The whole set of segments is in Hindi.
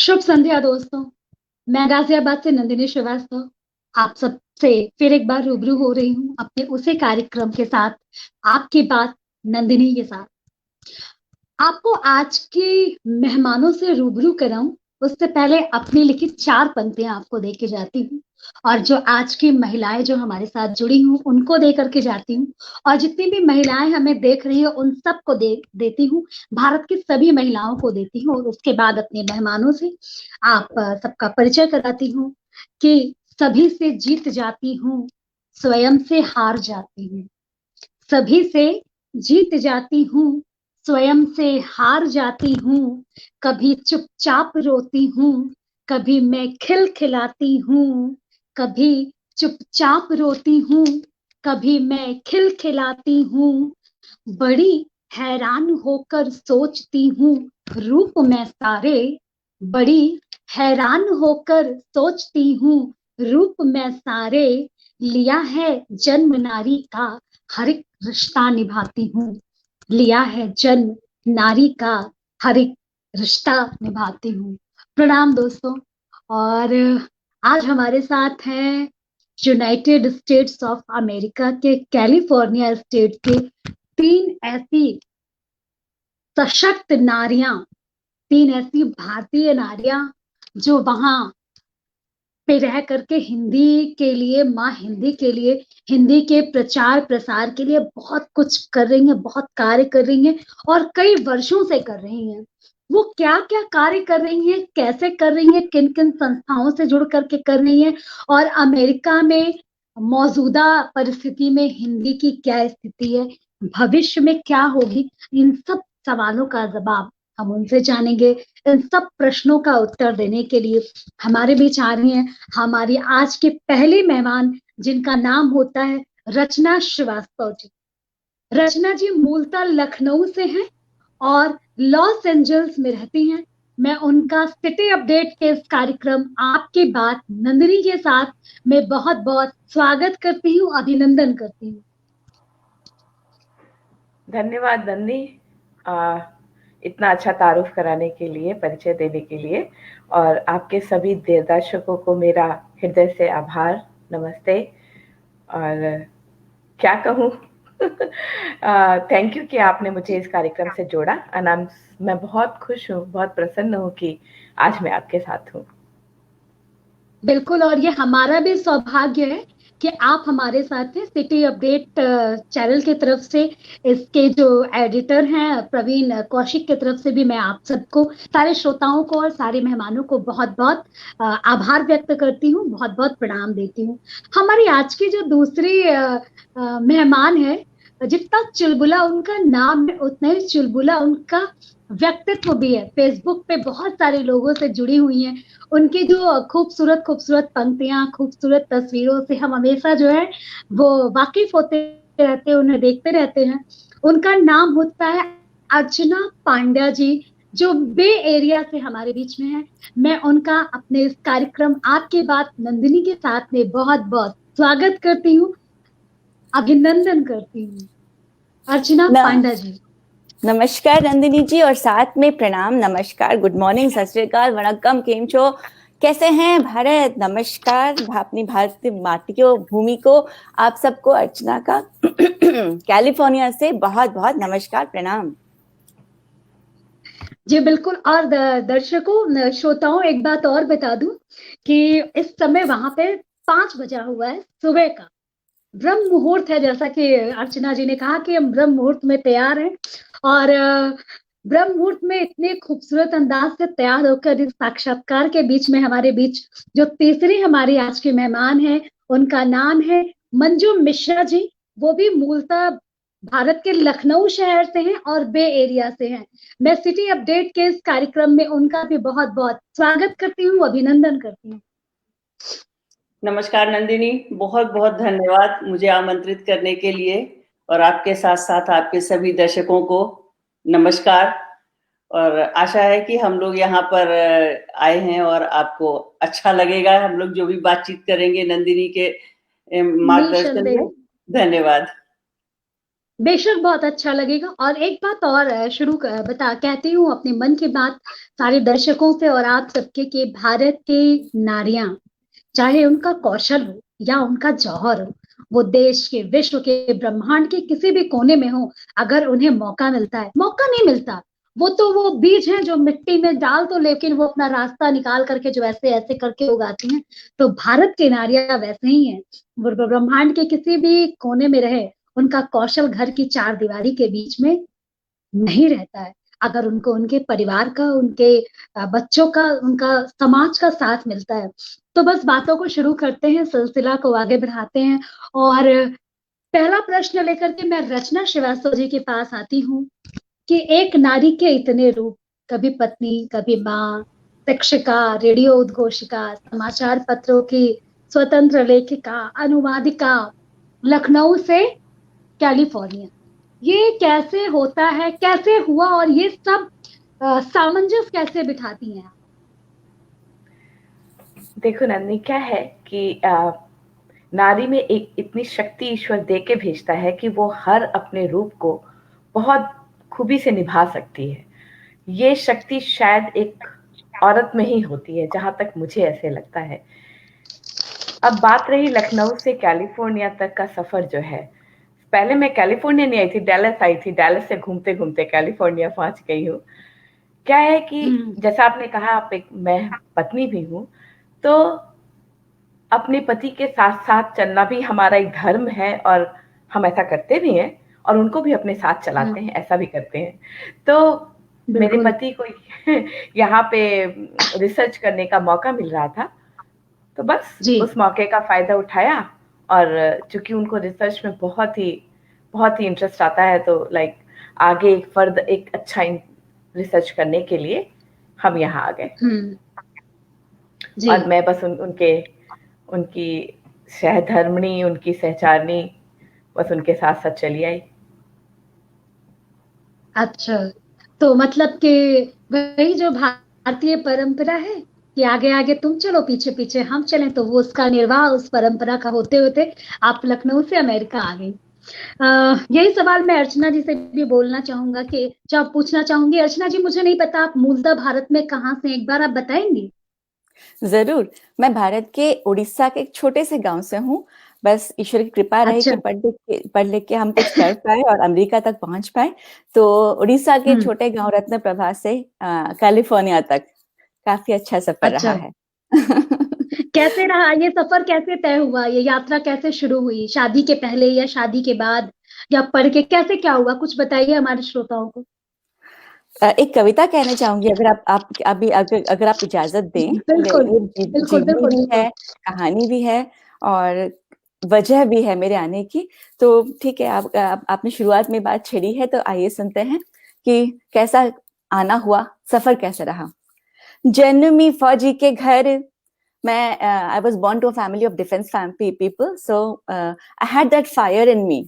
शुभ संध्या दोस्तों। मैं गाजियाबाद से नंदिनी श्रीवास्तव आप सबसे फिर एक बार रूबरू हो रही हूँ अपने उसी कार्यक्रम के साथ, आपकी बात नंदिनी के साथ। आपको आज की मेहमानों से रूबरू कराऊं उससे पहले अपनी लिखित 4 पंक्तियां आपको दे के जाती हूँ, और जो आज की महिलाएं जो हमारे साथ जुड़ी हूँ उनको दे करके जाती हूँ, और जितनी भी महिलाएं हमें देख रही है उन सबको देती हूँ, भारत की सभी महिलाओं को देती हूँ। और उसके बाद अपने मेहमानों से आप सबका परिचय कराती हूँ कि सभी से जीत जाती हूँ, स्वयं से हार जाती हूँ। सभी से जीत जाती हूँ, स्वयं से हार जाती हूँ। कभी चुपचाप रोती हूँ, कभी मैं खिलखिलाती हूँ। कभी चुपचाप रोती हूँ, कभी मैं खिलखिलाती हूँ। बड़ी हैरान होकर सोचती हूँ, रूप में सारे। बड़ी हैरान होकर सोचती हूँ, रूप में सारे। लिया है जन्म नारी का, हर एक रिश्ता निभाती हूँ। लिया है जन्म नारी का, हर एक रिश्ता निभाती हूँ। प्रणाम दोस्तों। और आज हमारे साथ हैं यूनाइटेड स्टेट्स ऑफ अमेरिका के कैलिफोर्निया स्टेट के 3 ऐसी सशक्त नारियां, 3 ऐसी भारतीय नारियां जो वहां पे रह करके हिंदी के लिए, माँ हिंदी के लिए, हिंदी के प्रचार प्रसार के लिए बहुत कुछ कर रही हैं, बहुत कार्य कर रही हैं और कई वर्षों से कर रही हैं। वो क्या क्या कार्य कर रही हैं, कैसे कर रही हैं, किन किन संस्थाओं से जुड़ करके कर रही हैं, और अमेरिका में मौजूदा परिस्थिति में हिंदी की क्या स्थिति है, भविष्य में क्या होगी, इन सब सवालों का जवाब हम उनसे जानेंगे। इन सब प्रश्नों का उत्तर देने के लिए हमारे बीच आ रही हैं हमारी आज के पहले मेहमान, जिनका नाम होता है रचना श्रीवास्तव जी। रचना जी मूलतः लखनऊ से हैं और लॉस एंजल्स में रहती हैं। मैं उनका सिटी अपडेट के इस कार्यक्रम आपकी बात नंदिनी के साथ मैं बहुत बहुत स्वागत करती हूँ, अभिनंदन करती हूँ। धन्यवाद नंदी, इतना अच्छा तारुफ कराने के लिए, परिचय देने के लिए, और आपके सभी दर्शकों को मेरा हृदय से आभार, नमस्ते। और क्या कहूँ थैंक यू कि आपने मुझे इस कार्यक्रम से जोड़ा। मैं बहुत खुश हूँ, बहुत प्रसन्न हूँ कि आज मैं आपके साथ हूँ। बिल्कुल, और ये हमारा भी सौभाग्य है कि आप हमारे साथ हैं। सिटी अपडेट चैनल की तरफ से इसके जो एडिटर हैं प्रवीण कौशिक की तरफ से भी मैं आप सबको, सारे श्रोताओं को और सारे मेहमानों को बहुत बहुत आभार व्यक्त करती हूँ, बहुत बहुत प्रणाम देती हूँ। हमारी आज की जो दूसरी मेहमान है, जितना चुलबुला उनका नाम है उतना ही चुलबुला उनका व्यक्तित्व भी है। फेसबुक पे बहुत सारे लोगों से जुड़ी हुई हैं। उनकी जो खूबसूरत खूबसूरत पंक्तियां, खूबसूरत तस्वीरों से हम हमेशा जो है वो वाकिफ होते रहते हैं, उन्हें देखते रहते हैं। उनका नाम होता है अर्चना पांड्या जी, जो बे एरिया से हमारे बीच में है। मैं उनका अपने इस कार्यक्रम आपकी बात नंदिनी के साथ में बहुत बहुत स्वागत करती हूँ, अभिनंदन करती हूँ। अर्चना पांड्या जी, नमस्कार नंदिनी जी, और साथ में प्रणाम, नमस्कार, गुड मॉर्निंग, सत श्री अकाल, वणक्कम, केम छो, कैसे हैं भारत, नमस्कार अपनी भारतीय माटी को, भूमि को, आप सबको अर्चना का कैलिफोर्निया से बहुत बहुत नमस्कार, प्रणाम। जी बिल्कुल। और दर्शकों, श्रोताओं, एक बात और बता दूं कि इस समय वहां पे 5 बजा हुआ है सुबह का, ब्रह्म मुहूर्त है। जैसा कि अर्चना जी ने कहा कि हम ब्रह्म मुहूर्त में तैयार हैं, और ब्रह्म मुहूर्त में इतने खूबसूरत अंदाज से तैयार होकर इस साक्षात्कार के बीच में हमारे बीच जो तीसरी हमारी आज की मेहमान है, उनका नाम है मंजू मिश्रा जी। वो भी मूलतः भारत के लखनऊ शहर से हैं और बे एरिया से हैं। मैं सिटी अपडेट के इस कार्यक्रम में उनका भी बहुत बहुत स्वागत करती हूँ, अभिनंदन करती हूँ। नमस्कार नंदिनी, बहुत बहुत धन्यवाद मुझे आमंत्रित करने के लिए, और आपके साथ साथ आपके सभी दर्शकों को नमस्कार। और आशा है कि हम लोग यहाँ पर आए हैं और आपको अच्छा लगेगा, हम लोग जो भी बातचीत करेंगे नंदिनी के मार्गदर्शन में। धन्यवाद। बेशक बहुत अच्छा लगेगा। और एक बात और कहती हूँ अपने मन की बात सारे दर्शकों से और आप सबके, कि भारत की नारियां, चाहे उनका कौशल हो या उनका जौहर हो, वो देश के, विश्व के, ब्रह्मांड के किसी भी कोने में हो, अगर उन्हें मौका मिलता है, मौका नहीं मिलता, वो तो वो बीज हैं जो मिट्टी में डाल तो, लेकिन वो अपना रास्ता निकाल करके जो ऐसे ऐसे करके उगाती हैं। तो भारत की नारियां वैसे ही हैं। वो ब्रह्मांड के किसी भी कोने में रहे, उनका कौशल घर की चार दीवारी के बीच में नहीं रहता है। अगर उनको उनके परिवार का, उनके बच्चों का, उनका समाज का साथ मिलता है। तो बस बातों को शुरू करते हैं, सिलसिला को आगे बढ़ाते हैं। और पहला प्रश्न लेकर के मैं रचना श्रीवास्तव जी के पास आती हूँ कि एक नारी के इतने रूप, कभी पत्नी, कभी माँ, शिक्षिका, रेडियो उद्घोषिका, समाचार पत्रों की स्वतंत्र लेखिका, अनुवादिका, लखनऊ से कैलिफोर्निया, ये कैसे होता है, कैसे हुआ, और ये सब सामंजस्य कैसे बिठाती हैं आप? देखो नंदिनी, क्या है कि नारी में एक इतनी शक्ति ईश्वर दे के भेजता है कि वो हर अपने रूप को बहुत खूबी से निभा सकती है। ये शक्ति शायद एक औरत में ही होती है, जहां तक मुझे ऐसे लगता है। अब बात रही लखनऊ से कैलिफोर्निया तक का सफर जो है, पहले मैं कैलिफोर्निया नहीं आई थी, डैलस आई थी। डैलस से घूमते घूमते कैलिफोर्निया पहुंच गई हूँ। क्या है कि जैसा आपने कहा, मैं पत्नी भी हूँ, तो अपने पति के साथ साथ चलना भी हमारा एक धर्म है, और हम ऐसा करते भी हैं, और उनको भी अपने साथ चलाते हैं, ऐसा भी करते हैं। तो मेरे पति को यहाँ पे रिसर्च करने का मौका मिल रहा था, तो बस उस मौके का फायदा उठाया। और चूंकि उनको रिसर्च में बहुत ही इंटरेस्ट आता है, तो लाइक आगे एक अच्छा रिसर्च करने के लिए हम यहाँ आ गए। और मैं बस उनकी सहधर्मिणी, उनकी सहचारणी, बस उनके साथ साथ चली आई। अच्छा, तो मतलब कि वही जो भारतीय परंपरा है कि आगे आगे तुम चलो, पीछे पीछे हम चलें, तो वो उसका निर्वाह उस परंपरा का होते होते आप लखनऊ से अमेरिका आ गई। यही सवाल मैं अर्चना जी से भी बोलना चाहूंगा, कि जब पूछना चाहूंगी, अर्चना जी मुझे नहीं पता आप मूलतः भारत में कहाँ से, एक बार आप बताएंगी? जरूर। मैं भारत के उड़ीसा के एक छोटे से गांव से हूँ। बस ईश्वर की कृपा रही कि पढ़ लिख के हम कुछ कर पाए और अमेरिका तक पहुंच पाए। तो उड़ीसा के छोटे गांव रत्नप्रभा से कैलिफोर्निया तक काफी अच्छा सफर रहा है। कैसे रहा ये सफर, कैसे तय हुआ, ये यात्रा कैसे शुरू हुई? शादी के पहले या शादी के बाद, या पढ़ के, कैसे क्या हुआ, कुछ बताइए हमारे श्रोताओं को। एक कविता कहना चाहूंगी, अगर आप इजाजत दें। बिल्कुल, जीवनी भी है, कहानी भी है, और वजह भी है मेरे आने की। तो ठीक है, आपने शुरुआत में बात छेड़ी है, तो आइए सुनते हैं कि कैसा आना हुआ, सफर कैसा रहा। जन्मी फौजी के घर, मैं I was born to a family of defense people, so I had that fire in me,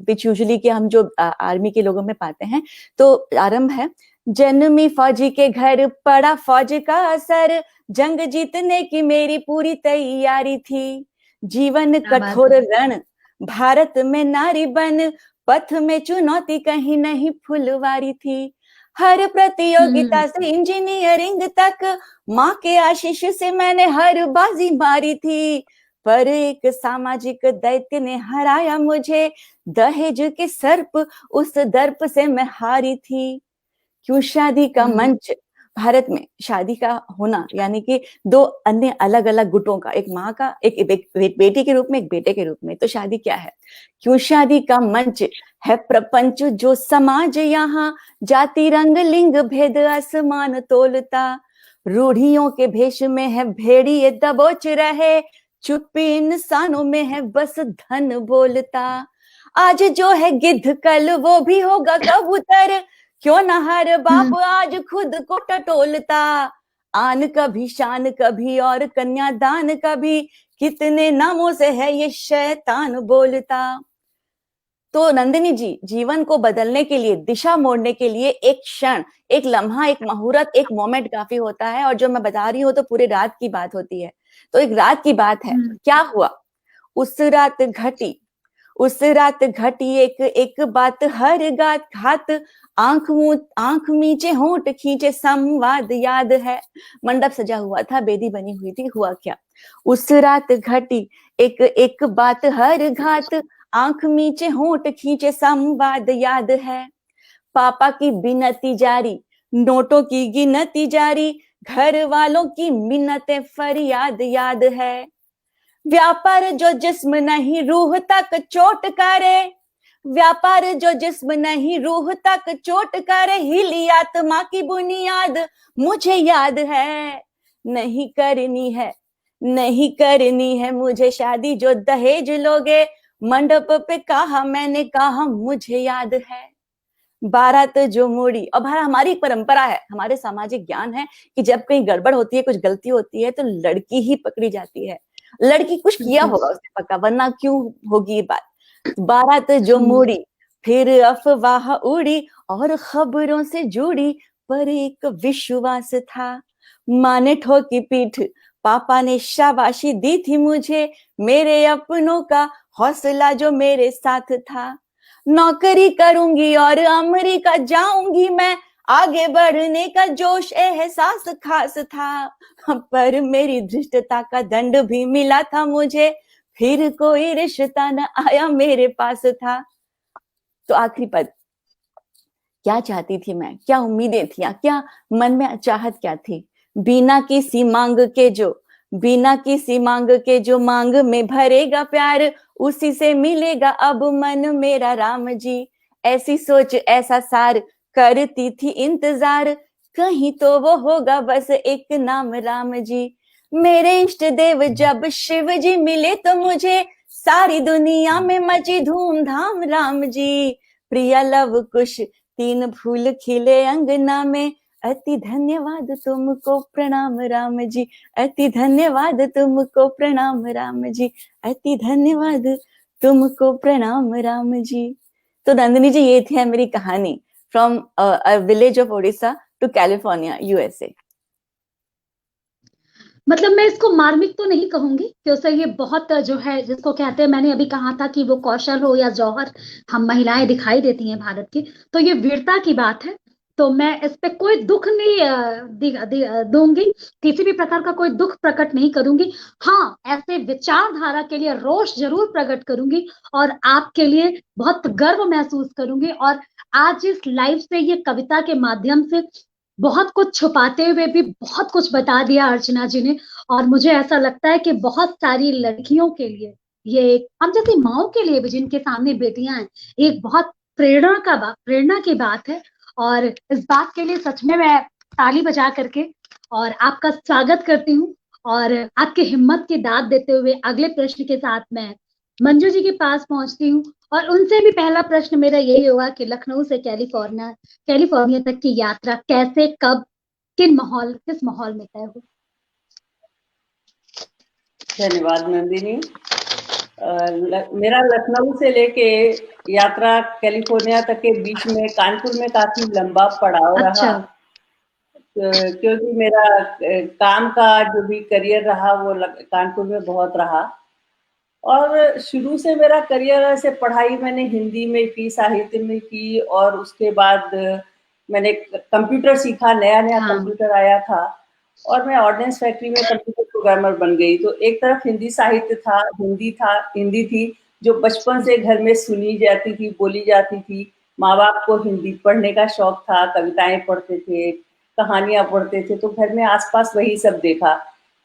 which usually कि हम जो आर्मी के लोगों में पाते हैं। तो आरंभ है, जन्मी फौजी के घर, पड़ा फौज का असर, जंग जीतने की मेरी पूरी तैयारी थी। जीवन कठोर रण, भारत में नारी बन, पथ में चुनौती कहीं नहीं फुलवारी थी। हर प्रतियोगिता से इंजीनियरिंग तक, माँ के आशीष से मैंने हर बाजी मारी थी। पर एक सामाजिक दैत्य ने हराया मुझे, दहेज के सर्प उस दर्प से मैं हारी थी। क्यों शादी का मंच, भारत में शादी का होना यानी कि दो अन्य अलग अलग गुटों का, एक माँ का, एक बेटी के रूप में, एक बेटे के रूप में। तो शादी क्या है? क्यों शादी का मंच है प्रपंच जो समाज, यहाँ जाति रंग लिंग भेद आसमान तोलता। रूढ़ियों के भेष में है भेड़िए दबोच रहे, चुप्पी इंसानों में है बस धन बोलता। आज जो है गिद्ध कल वो भी होगा कबूतर, क्यों ना हर बाप आज खुद को टटोलता। आन कभी शान कभी और कन्यादान कभी, कितने नामों से है ये शैतान बोलता। तो नंदिनी जी, जीवन को बदलने के लिए, दिशा मोड़ने के लिए एक क्षण, एक लम्हा, एक मुहूर्त, एक मोमेंट काफी होता है। और जो मैं बता रही हूँ तो पूरे रात की बात होती है। तो एक रात की बात है, क्या हुआ उस रात घटी, उस रात घटी एक एक बात, हर घात आंख मीचे होंठ खींचे संवाद याद है। मंडप सजा हुआ था, बेदी बनी हुई थी। हुआ क्या, उस रात घटी एक एक बात, हर घात आंख मीचे होंठ खींचे संवाद याद है। पापा की बिनती जारी, नोटों की गिनती जारी, घर वालों की मिन्नतें फरियाद याद है। व्यापार जो जिस्म नहीं रूह तक चोट करे, व्यापार जो जिस्म नहीं रूह तक चोट करे, हिली आत्मा की बुनियाद मुझे याद है। नहीं करनी है मुझे शादी जो दहेज लोगे, मंडप पे कहा मैंने, कहा मुझे याद है। बारात जो मुड़ी, अब हमारी परंपरा है, हमारे सामाजिक ज्ञान है कि जब कहीं गड़बड़ होती है, कुछ गलती होती है, तो लड़की ही पकड़ी जाती है। लड़की कुछ किया होगा उसने पक्का, वरना क्यों होगी ये बात। बारात जो मुड़ी फिर अफवाह उड़ी और खबरों से जुड़ी, पर एक विश्वास था। माँ ने ठोकी पीठ, पापा ने शाबाशी दी थी मुझे, मेरे अपनों का हौसला जो मेरे साथ था। नौकरी करूंगी और अमेरिका जाऊंगी मैं, आगे बढ़ने का जोश एहसास खास था। पर मेरी धृष्टता का दंड भी मिला था मुझे, फिर कोई रिश्ता न आया मेरे पास था। तो आखिरी पद, क्या चाहती थी मैं, क्या उम्मीदें थी, क्या मन में चाहत क्या थी। बिना किसी मांग के जो मांग में भरेगा प्यार, उसी से मिलेगा अब मन मेरा राम जी। ऐसी सोच ऐसा सार, करती थी इंतजार, कहीं तो वो होगा बस एक नाम राम जी। मेरे इष्ट देव जब शिव जी मिले तो मुझे, सारी दुनिया में मची धूमधाम राम जी। प्रिया लव कुश, 3 फूल खिले अंगना में, अति धन्यवाद तुमको प्रणाम राम जी, अति धन्यवाद तुमको प्रणाम राम जी, अति धन्यवाद तुमको प्रणाम राम जी। तो नंदिनी जी, ये थी मेरी कहानी from village of Odisha to California, USA. मतलब मैं इसको मार्मिक तो नहीं कहूंगी, क्योंकि ये बहुत जो है, जिसको कहते हैं, मैंने अभी कहा था कि वो कौशल हो या जौहर हम महिलाएं दिखाई देती हैं भारत की, तो ये वीरता की बात है। तो मैं इस पे कोई दुख नहीं दूंगी, किसी भी प्रकार का कोई दुख प्रकट नहीं करूंगी। हाँ, ऐसे विचारधारा के लिए रोष जरूर प्रकट करूंगी और आपके लिए बहुत गर्व महसूस करूंगी। और आज इस लाइव से, ये कविता के माध्यम से बहुत कुछ छुपाते हुए भी बहुत कुछ बता दिया अर्चना जी ने। और मुझे ऐसा लगता है कि बहुत सारी लड़कियों के लिए, ये हम जैसी माओ के लिए भी जिनके सामने बेटियां हैं, एक बहुत प्रेरणा की बात है। और इस बात के लिए सच में मैं ताली बजा करके और आपका स्वागत करती हूँ। और आपकी हिम्मत की दाद देते हुए अगले प्रश्न के साथ मैं मंजू जी के पास पहुंचती हूँ। और उनसे भी पहला प्रश्न मेरा यही होगा कि लखनऊ से कैलिफोर्निया तक की यात्रा कैसे, कब, किस माहौल में तय हुई? धन्यवाद नंदिनी। मेरा लखनऊ से लेके यात्रा कैलिफोर्निया तक के बीच में कानपुर में काफी लंबा पड़ाव रहा, क्योंकि मेरा काम का जो भी करियर रहा वो कानपुर में बहुत रहा। और शुरू से मेरा करियर ऐसे, पढ़ाई मैंने हिंदी में की, साहित्य में की, और उसके बाद मैंने कंप्यूटर सीखा, नया कंप्यूटर आया था और मैं ऑर्डिनेंस फैक्ट्री में कंप्यूटर प्रोग्रामर बन गई। तो एक तरफ हिंदी साहित्य था, हिंदी थी जो बचपन से घर में सुनी जाती थी, बोली जाती थी। माँ बाप को हिंदी पढ़ने का शौक था, कविताएं पढ़ते थे, कहानियां पढ़ते थे, तो घर में आसपास वही सब देखा।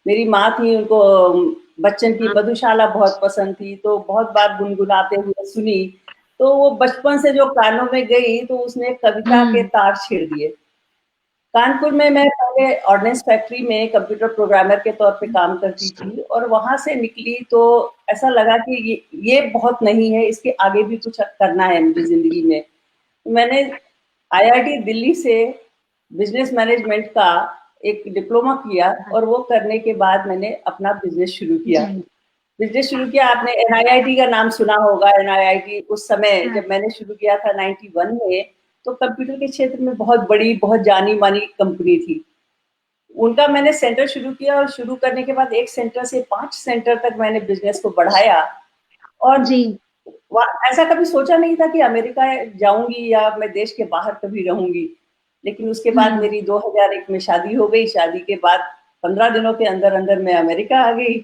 मेरी माँ थी, उनको बच्चन की मधुशाला बहुत पसंद थी, तो बहुत बार गुनगुनाते हुए सुनी। तो वो बचपन से जो कानों में गई, तो उसने कविता के तार छेड़ दिए। कानपुर में मैं पहले ऑर्डिनेंस फैक्ट्री में कंप्यूटर प्रोग्रामर के तौर पे काम करती थी, और वहां से निकली तो ऐसा लगा कि ये बहुत नहीं है, इसके आगे भी कुछ करना है मुझे जिंदगी में। मैंने IIT दिल्ली से बिजनेस मैनेजमेंट का एक डिप्लोमा किया, और वो करने के बाद मैंने अपना बिजनेस शुरू किया। आपने NIIT का नाम सुना होगा। NIIT उस समय जब मैंने शुरू किया था 91 में, तो कंप्यूटर के क्षेत्र में बहुत बड़ी, बहुत जानी मानी कंपनी थी। उनका मैंने सेंटर शुरू किया, और शुरू करने के बाद एक सेंटर से 5 सेंटर तक मैंने बिजनेस को बढ़ाया। और ऐसा कभी सोचा नहीं था कि अमेरिका जाऊंगी या मैं देश के बाहर कभी रहूंगी, लेकिन उसके बाद मेरी 2001 में शादी हो गई। शादी के बाद 15 दिनों के अंदर अंदर मैं अमेरिका आ गई,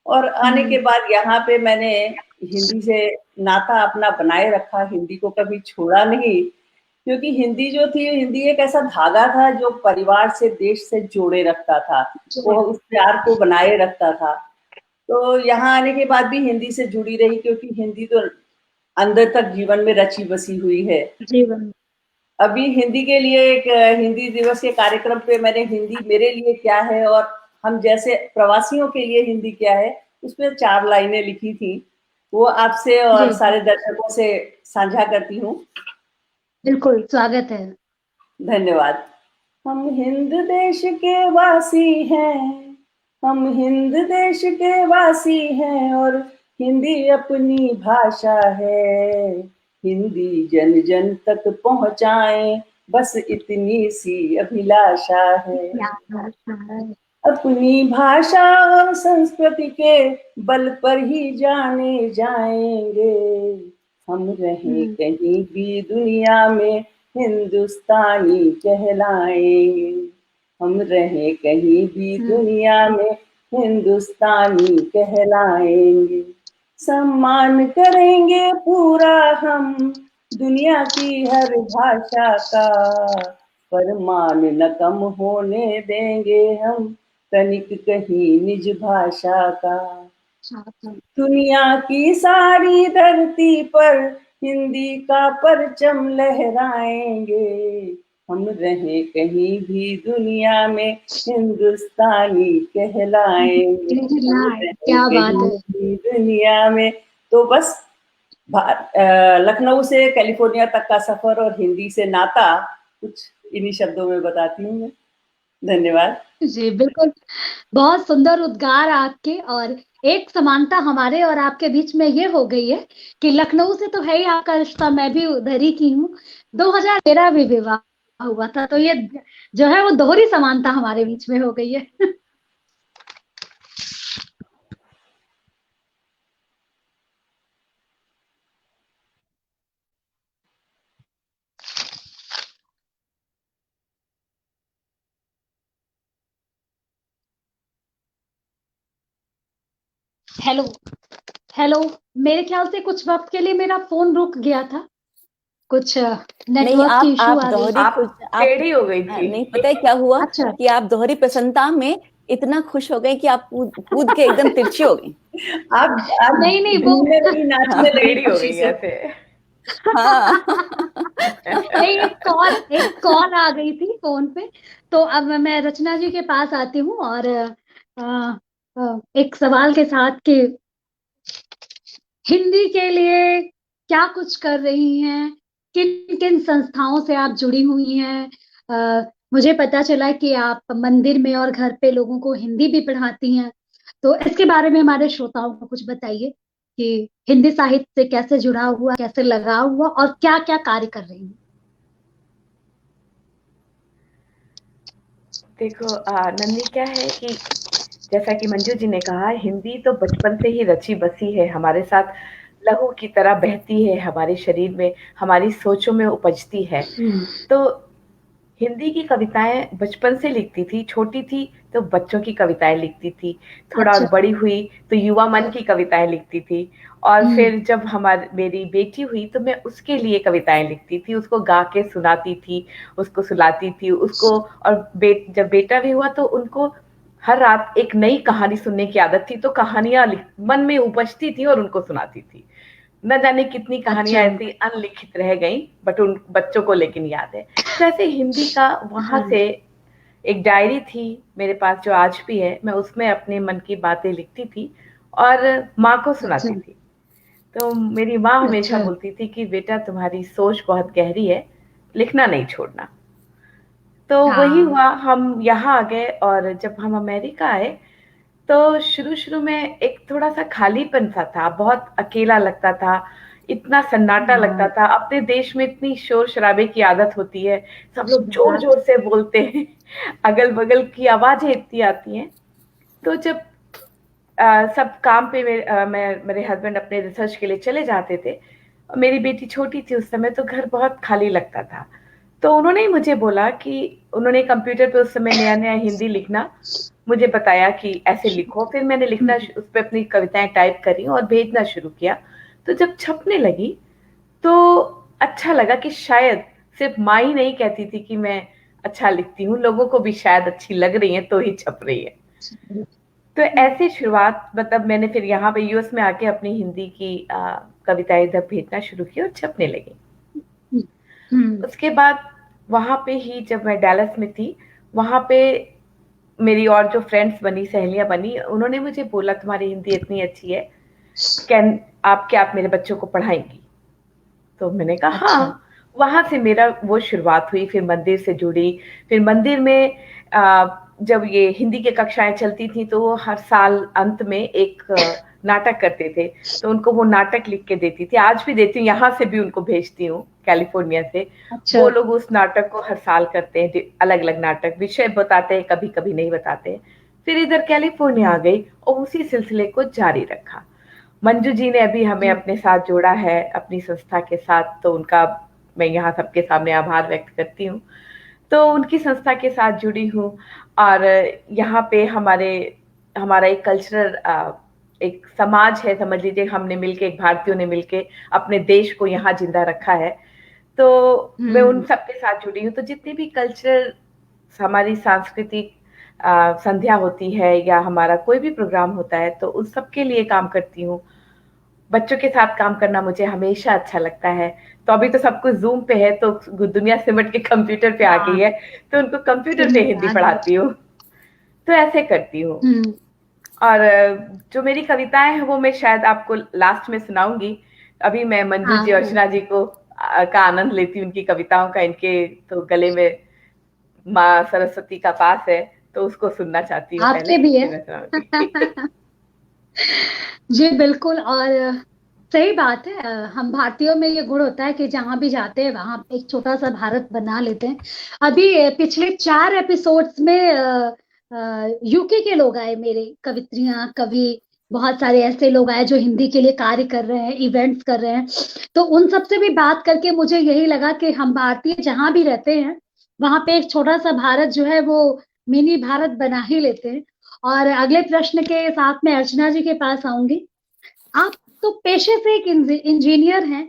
और आने के बाद यहाँ पे मैंने हिंदी से नाता अपना बनाए रखा, हिंदी को कभी छोड़ा नहीं, क्योंकि हिंदी जो थी, हिंदी एक ऐसा धागा था जो परिवार से, देश से जोड़े रखता था, वो उस प्यार को बनाए रखता था। तो यहाँ आने के बाद भी हिंदी से जुड़ी रही, क्योंकि हिंदी तो अंदर तक जीवन में रची बसी हुई है। जीवन अभी हिंदी के लिए एक हिंदी दिवस के कार्यक्रम पे मैंने हिंदी मेरे लिए क्या है और हम जैसे प्रवासियों के लिए हिंदी क्या है, उसमें 4 लाइनें लिखी थी, वो आपसे और सारे दर्शकों से साझा करती हूँ। बिल्कुल, स्वागत है। धन्यवाद। हम हिंद देश के वासी हैं, हम हिंद देश के वासी हैं, और हिंदी अपनी भाषा है। हिंदी जन जन तक पहुंचाएं, बस इतनी सी अभिलाषा है। अपनी भाषा और संस्कृति के बल पर ही जाने जाएंगे, हम रहें कहीं भी दुनिया में हिंदुस्तानी कहलाएंगे। हम रहें कहीं भी दुनिया में हिंदुस्तानी कहलाएंगे। सम्मान करेंगे पूरा हम दुनिया की हर भाषा का, फरमान न कम होने देंगे हम तनिक कहीं निज भाषा का। दुनिया की सारी धरती पर हिंदी का परचम लहराएंगे, हम रहें कहीं भी दुनिया में हिंदुस्तानी कहलाएंगे। क्या बात है। दुनिया में तो बस लखनऊ से कैलिफोर्निया तक का सफर और हिंदी से नाता कुछ इन्हीं शब्दों में बताती हूँ मैं। धन्यवाद जी, बिल्कुल, बहुत सुंदर उद्गार आपके, और एक समानता हमारे और आपके बीच में ये हो गई है कि लखनऊ से तो है ही आपका रिश्ता, मैं भी उधर ही की हूँ। 2013 में विवाह हुआ था, तो ये जो है वो दोहरी समानता हमारे बीच में हो गई है। हेलो हेलो, मेरे ख्याल से कुछ वक्त के लिए मेरा फोन रुक गया था, कुछ नेटवर्क की इशू आ रही थी। टेढ़ी हो गई थी। नहीं, पता है क्या हुआ? अच्छा। कि आप दोहरी प्रसन्नता में इतना खुश हो गए कि आप कूद के एकदम तिरछी हो गई। आप नहीं वो नाचने लगी हो गई ऐसे। हाँ। एक कॉल आ गई थी फोन पे, तो अब मैं रचना जी के पास आती हूँ और एक सवाल के साथ कि हिंदी के लिए क्या कुछ कर रही हैं, किन किन संस्थाओं से आप जुड़ी हुई हैं। मुझे पता चला कि आप मंदिर में और घर पे लोगों को हिंदी भी पढ़ाती हैं, तो इसके बारे में हमारे श्रोताओं को कुछ बताइए कि हिंदी साहित्य से कैसे जुड़ा हुआ, कैसे लगाव हुआ और क्या क्या कार्य कर रही हैं। देखो नंदी, क्या है कि जैसा कि मंजू जी ने कहा, हिंदी तो बचपन से ही रची बसी है हमारे साथ, लहू की तरह बहती है हमारे शरीर में, हमारी सोचों में उपजती है। तो हिंदी की कविताएं बचपन से लिखती थी, छोटी थी तो बच्चों की कविताएं लिखती थी, थोड़ा बड़ी हुई तो युवा मन की कविताएं लिखती थी, और फिर जब मेरी बेटी हुई तो मैं उसके लिए कविताएं लिखती थी, उसको गा के सुनाती थी, उसको सुलाती थी उसको। और जब बेटा भी हुआ तो उनको हर रात एक नई कहानी सुनने की आदत थी, तो कहानियां मन में उपजती थी और उनको सुनाती थी। न जाने कितनी कहानियां ऐसी अनलिखित रह गई, बट उन बच्चों को लेकिन याद है। तो ऐसे हिंदी का वहां से एक डायरी थी मेरे पास जो आज भी है, मैं उसमें अपने मन की बातें लिखती थी और माँ को सुनाती थी। तो मेरी माँ हमेशा बोलती थी कि बेटा तुम्हारी सोच बहुत गहरी है, लिखना नहीं छोड़ना। तो वही हुआ, हम यहाँ आ गए, और जब हम अमेरिका आए तो शुरू में एक थोड़ा सा खालीपन सा था, बहुत अकेला लगता था, इतना सन्नाटा लगता था। अपने देश में इतनी शोर शराबे की आदत होती है, सब लोग जोर जोर से बोलते हैं, अगल बगल की आवाजें इतनी आती हैं। तो जब सब काम पे मेरे हस्बैंड अपने रिसर्च के लिए चले जाते थे। मेरी बेटी छोटी थी उस समय, तो घर बहुत खाली लगता था। तो उन्होंने ही मुझे बोला कि उन्होंने कंप्यूटर पे उस समय नया-नया हिंदी लिखना मुझे बताया कि ऐसे लिखो। फिर मैंने लिखना उस पे अपनी कविताएँ टाइप करी और भेजना शुरू किया। तो जब छपने लगी, तो अच्छा लगा कि शायद सिर्फ़ माँ ही नहीं कहती थी कि मैं अच्छा लिखती हूँ, लोगों को भी शायद अच्छी लग रही हैं, तो ही छप रही है। तो ऐसी शुरुआत, मतलब मैंने फिर यहाँ पे यूएस में आके अपनी हिंदी की कविताएँ इधर भेजना शुरू की और छपने लगी। उसके बाद वहाँ पे ही जब मैं डैलस में थी, वहाँ पे मेरी और जो फ्रेंड्स बनी, सहेलियाँ बनी, उन्होंने मुझे बोला तुम्हारी हिंदी इतनी अच्छी है, आप मेरे बच्चों को पढ़ाएँगी? तो मैंने कहा अच्छा। हाँ। वहाँ से मेरा वो शुरुआत हुई, फिर मंदिर से जुड़ी, फिर मंदिर में जब ये हिंदी की कक्षाएँ चलती थी, तो वो हर साल अंत में एक नाटक करते थे, तो उनको वो नाटक लिख के देती थी। आज भी देती हूँ, यहाँ से भी उनको भेजती हूँ, कैलिफ़ोर्निया से। अच्छा। वो लोग उस नाटक को हर साल करते हैं, अलग-अलग नाटक, विषय बताते हैं, कभी-कभी नहीं बताते हैं। फिर इधर कैलिफ़ोर्निया आ गई और उसी सिलसिले को जारी रखा। मंजू जी ने अभी हमें अपने साथ जोड़ा है, अपनी संस्था के साथ, तो उनका मैं यहाँ सबके सामने आभार व्यक्त करती हूँ। तो उनकी संस्था के साथ जुड़ी हूँ और यहाँ पे हमारा एक कल्चरल एक समाज है, समझ लीजिए, हमने मिलके, एक भारतीयों ने मिलके अपने देश को यहाँ जिंदा रखा है। तो मैं उन सबके साथ जुड़ी हूँ। तो जितने भी कल्चरल, हमारी सांस्कृतिक संध्या होती है या हमारा कोई भी प्रोग्राम होता है, तो उस सब के लिए काम करती हूँ। बच्चों के साथ काम करना मुझे हमेशा अच्छा लगता है। तो अभी तो सब कुछ ज़ूम पे है, तो दुनिया सिमट के कंप्यूटर पे आ गई है, तो उनको कंप्यूटर पे हिंदी पढ़ाती हूँ। तो ऐसे करती हूँ। और जो मेरी कविताएँ हैं, वो मैं शायद आपको लास्ट में सुनाऊँगी। अभी मैं मंजू जी, अर्चना जी का आनंद लेती हूँ, उनकी कविताओं का। इनके तो गले में माँ सरस्वती का पास है, तो उसको सुनना चाहती हूँ पहले, आपके भी है। फिर मैं सुनाऊँगी। जी बिल्कुल। और सही बात है। हम भारतीयों में ये गुण होता है कि जहां भी जाते हैं वहां एक छोटा सा भारत बना लेते हैं। अभी पिछले 4 एपिसोड्स में यूके के लोग आए, मेरे कवित्रियां, कवि, बहुत सारे ऐसे लोग आए जो हिंदी के लिए कार्य कर रहे हैं, इवेंट्स कर रहे हैं। तो उन सबसे भी बात करके मुझे यही लगा कि हम भारतीय जहां भी रहते हैं वहां पे एक छोटा सा भारत जो है वो मिनी भारत बना ही लेते हैं। और अगले प्रश्न के साथ में अर्चना जी के पास आऊंगी। आप तो पेशे से एक इंजीनियर हैं,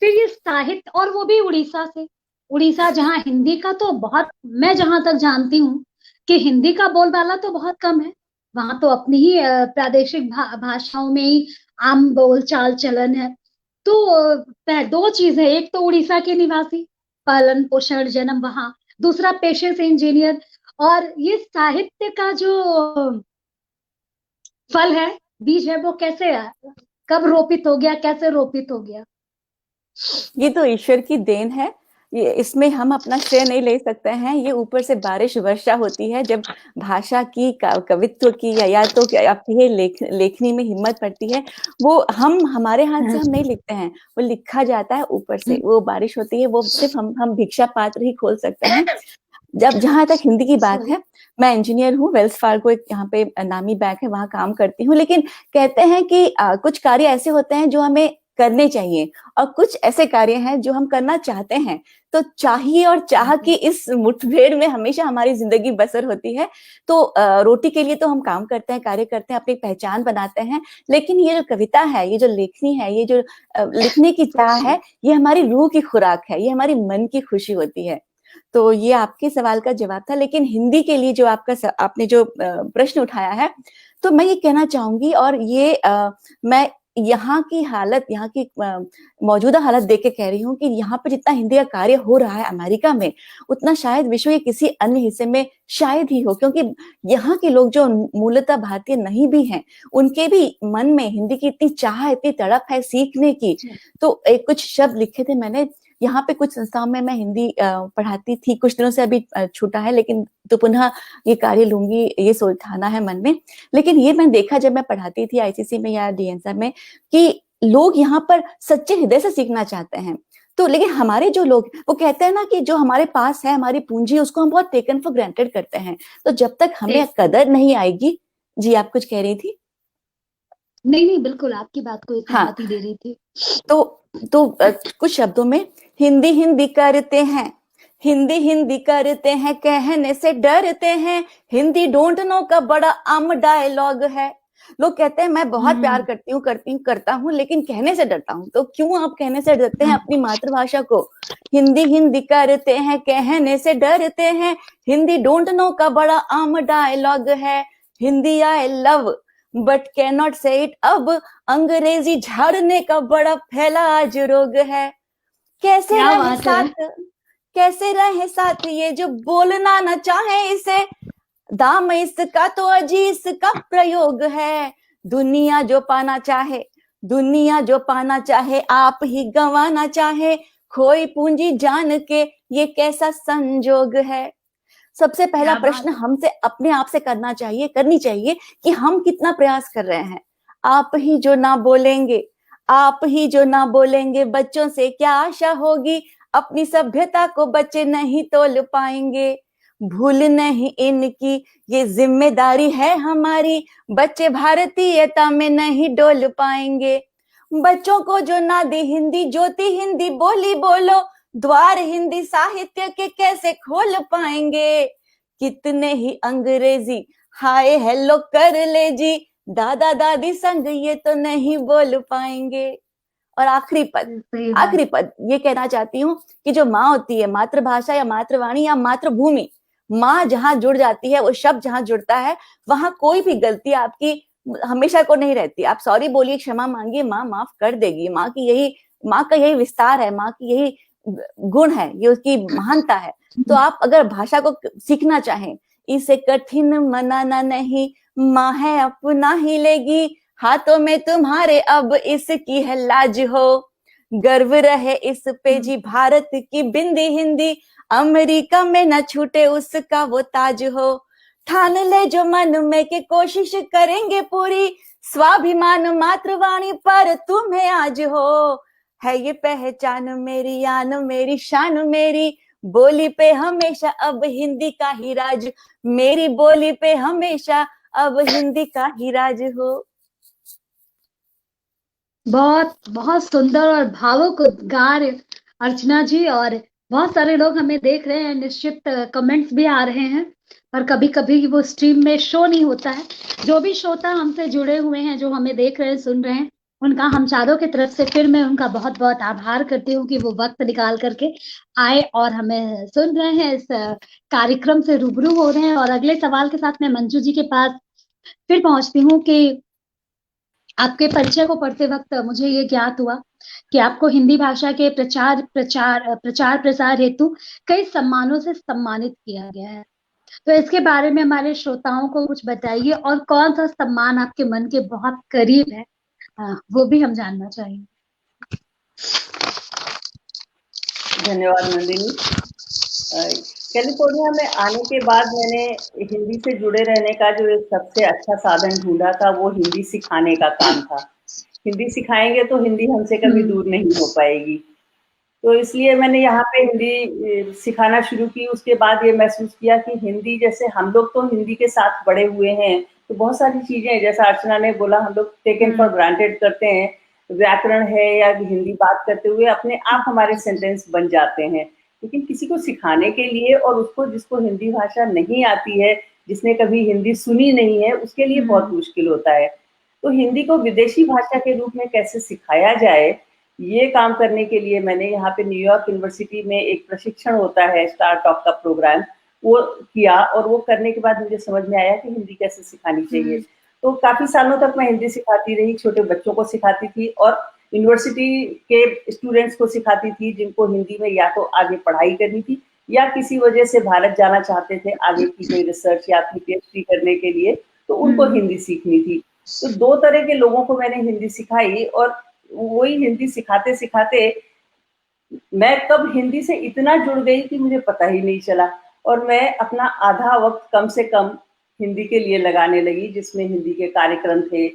फिर ये साहित्य, और वो भी उड़ीसा से। उड़ीसा जहाँ हिंदी का तो बहुत, मैं जहां तक जानती हूँ कि हिंदी का बोलबाला तो बहुत कम है। वहां तो अपनी ही प्रादेशिक भाषाओं में ही आम बोल चाल चलन है। तो दो चीज है, एक तो उड़ीसा के निवासी, पालन पोषण जन्म वहां, दूसरा पेशे से इंजीनियर। और ये साहित्य का जो फल है, बीज है, वो कैसे कब रोपित हो गया, कैसे रोपित हो गया? ये तो ईश्वर की देन है। ये इसमें हम अपना श्रेय नहीं ले सकते हैं। ये ऊपर से बारिश वर्षा होती है जब भाषा की, कवित्व की, या तो आपकी लेखनी में हिम्मत पड़ती है। वो हमारे हाथ से हम नहीं लिखते हैं, वो लिखा जाता है ऊपर से। वो बारिश होती है, वो सिर्फ हम भिक्षा पात्र ही खोल सकते हैं। जब जहां तक हिंदी की बात है, मैं इंजीनियर हूँ, वेल्स फार्गो एक यहाँ पे नामी बैंक है, वहां काम करती हूँ। लेकिन कहते हैं कि कुछ कार्य ऐसे होते हैं जो हमें करने चाहिए, और कुछ ऐसे कार्य हैं जो हम करना चाहते हैं। तो चाहिए और चाह की इस मुठभेड़ में हमेशा हमारी जिंदगी बसर होती है। तो रोटी के लिए तो हम काम करते हैं, कार्य करते हैं, अपनी पहचान बनाते हैं। लेकिन ये जो कविता है, ये जो लेखनी है, ये जो लिखने की चाह है, ये हमारी रूह की खुराक है, ये हमारी मन की खुशी होती है। तो ये आपके सवाल का जवाब था। लेकिन हिंदी के लिए जो आपने जो प्रश्न उठाया है, तो मैं ये कहना चाहूंगी, और ये मैं यहाँ की हालत, यहाँ की मौजूदा हालत देख के कह रही हूँ कि यहाँ पे जितना हिंदी का कार्य हो रहा है अमेरिका में, उतना शायद विश्व के किसी अन्य हिस्से में शायद ही हो। क्योंकि यहाँ के लोग जो मूलतः भारतीय नहीं भी हैं, उनके भी मन में हिंदी की इतनी चाह, इतनी तड़प है सीखने की। तो एक कुछ शब्द लिखे थे मैंने यहाँ पे, कुछ संस्थाओं में मैं हिंदी पढ़ाती थी, कुछ दिनों से अभी छूटा है, लेकिन तो पुनः ये कार्य लूंगी, ये सोचाना है मन में। लेकिन ये मैं देखा जब मैं पढ़ाती थी आईसीसी में या डीएनसर में, कि लोग यहाँ पर सच्चे हृदय से सीखना चाहते हैं। तो लेकिन हमारे जो लोग, वो कहते हैं ना कि जो हमारे पास है, हमारी पूंजी, उसको हम बहुत टेकन फॉर ग्रांटेड करते हैं। तो जब तक हमें कदर नहीं आएगी। जी, आप कुछ कह रही थी? नहीं नहीं, बिल्कुल आपकी बात को हाँ। सहमति दे रही थी। तो कुछ शब्दों में हिंदी हिंदी करते हैं, हिंदी हिंदी करते हैं, कहने से डरते हैं, हिंदी डोंट नो का बड़ा आम डायलॉग है। लोग कहते हैं मैं बहुत प्यार करती हूँ करता हूँ, लेकिन कहने से डरता हूँ। तो क्यों आप कहने से डरते हैं अपनी मातृभाषा को? हिंदी हिंदी करते हैं, कहने से डरते हैं, हिंदी डोंट नो का बड़ा आम डायलॉग है, Hindi I love but can not से इट अब, अंग्रेजी झाड़ने का बड़ा फैला आज रोग है। कैसे रहे साथ, कैसे रहे साथ ये जो बोलना न चाहे इसे, दाम इसका तो अजीज का प्रयोग है। दुनिया जो पाना चाहे, दुनिया जो पाना चाहे, आप ही गंवाना चाहे, खोई पूंजी जान के ये कैसा संजोग है। सबसे पहला प्रश्न हमसे अपने आप से करनी चाहिए कि हम कितना प्रयास कर रहे हैं। आप ही जो ना बोलेंगे, आप ही जो ना बोलेंगे, बच्चों से क्या आशा होगी, अपनी सभ्यता को बच्चे नहीं तोल पाएंगे। भूल नहीं इनकी ये जिम्मेदारी है हमारी, बच्चे भारतीयता में नहीं डोल पाएंगे। बच्चों को जो ना दी हिंदी ज्योति, हिंदी बोली बोलो, द्वार हिंदी साहित्य के कैसे खोल पाएंगे। कितने ही अंग्रेजी हाय हेलो कर ले जी, दादा दादी संग ये तो नहीं बोल पाएंगे। और आखिरी पद ये कहना चाहती हूँ कि जो माँ होती है, मातृभाषा या मातृवाणी या मातृभूमि, माँ जहां जुड़ जाती है, वो शब्द जहां जुड़ता है, वहां कोई भी गलती आपकी हमेशा को नहीं रहती। आप सॉरी बोलिए, क्षमा मांगिए, माँ माफ कर देगी। माँ का यही विस्तार है, माँ की यही गुण है, ये उसकी महानता है। तो आप अगर भाषा को सीखना चाहें, इसे कठिन मनाना नहीं, माँ है अपना ही लेगी, हाथों में तुम्हारे अब इसकी है लाज हो। गर्व रहे इस पे जी भारत की बिंदी हिंदी, अमेरिका में न छूटे उसका वो ताज हो। ठान ले जो मन में के कोशिश करेंगे पूरी, स्वाभिमान मातृवाणी पर तुम्हें आज हो। है ये पहचान मेरी, आन मेरी, शान मेरी, बोली पे हमेशा अब हिंदी का ही राज, मेरी बोली पे हमेशा अब हिंदी का ही राज हो। बहुत बहुत सुंदर और भावुक उद्गार अर्चना जी। और बहुत सारे लोग हमें देख रहे हैं, निश्चित कमेंट्स भी आ रहे हैं, पर कभी कभी वो स्ट्रीम में शो नहीं होता है। जो भी श्रोता हमसे जुड़े हुए हैं, जो हमें देख रहे हैं, सुन रहे हैं, उनका हम चारों की तरफ से फिर मैं उनका बहुत बहुत आभार करती हूँ कि वो वक्त निकाल करके आए और हमें सुन रहे हैं, इस कार्यक्रम से रूबरू हो रहे हैं। और अगले सवाल के साथ मैं मंजू जी के पास फिर पहुंचती हूँ कि आपके परिचय को पढ़ते वक्त मुझे ये ज्ञात हुआ कि आपको हिंदी भाषा के प्रचार प्रसार हेतु कई सम्मानों से सम्मानित किया गया है। तो इसके बारे में हमारे श्रोताओं को कुछ बताइए, और कौन सा सम्मान आपके मन के बहुत करीब है, वो भी हम जानना चाहेंगे। धन्यवाद नंदिनी। कैलिफोर्निया में आने के बाद मैंने हिंदी से जुड़े रहने का जो एक सबसे अच्छा साधन ढूंढा था, वो हिंदी सिखाने का काम था। हिंदी सिखाएंगे तो हिंदी हमसे कभी दूर नहीं हो पाएगी। तो इसलिए मैंने यहाँ पे हिंदी सिखाना शुरू की। उसके बाद ये महसूस किया कि हिंदी, जैसे हम लोग तो हिंदी के साथ बड़े हुए हैं, तो बहुत सारी चीजें जैसा अर्चना ने बोला, हम लोग टेकन फॉर ग्रांटेड करते हैं। व्याकरण है या हिंदी बात करते हुए अपने आप हमारे सेंटेंस बन जाते हैं, लेकिन किसी को सिखाने के लिए, और उसको जिसको हिंदी भाषा नहीं आती है, जिसने कभी हिंदी सुनी नहीं है, उसके लिए बहुत मुश्किल होता है। तो हिंदी को विदेशी भाषा के रूप में कैसे सिखाया जाए, ये काम करने के लिए मैंने यहाँ पे न्यूयॉर्क यूनिवर्सिटी में एक प्रशिक्षण होता है, स्टार टॉक का प्रोग्राम, वो किया। और वो करने के बाद मुझे समझ में आया कि हिंदी कैसे सिखानी चाहिए। तो काफी सालों तक मैं हिंदी सिखाती रही, छोटे बच्चों को सिखाती थी और यूनिवर्सिटी के स्टूडेंट्स को सिखाती थी, जिनको हिंदी में या तो आगे पढ़ाई करनी थी या किसी वजह से भारत जाना चाहते थे आगे की कोई रिसर्च या अपनी पीएचडी करने के लिए, तो उनको हिंदी सीखनी थी। तो दो तरह के लोगों को मैंने हिंदी सिखाई, और वही हिंदी सिखाते सिखाते मैं कब हिंदी से इतना जुड़ गई कि मुझे पता ही नहीं चला। और मैं अपना आधा वक्त कम से कम हिंदी के लिए लगाने लगी, जिसमें हिंदी के कार्यक्रम थे।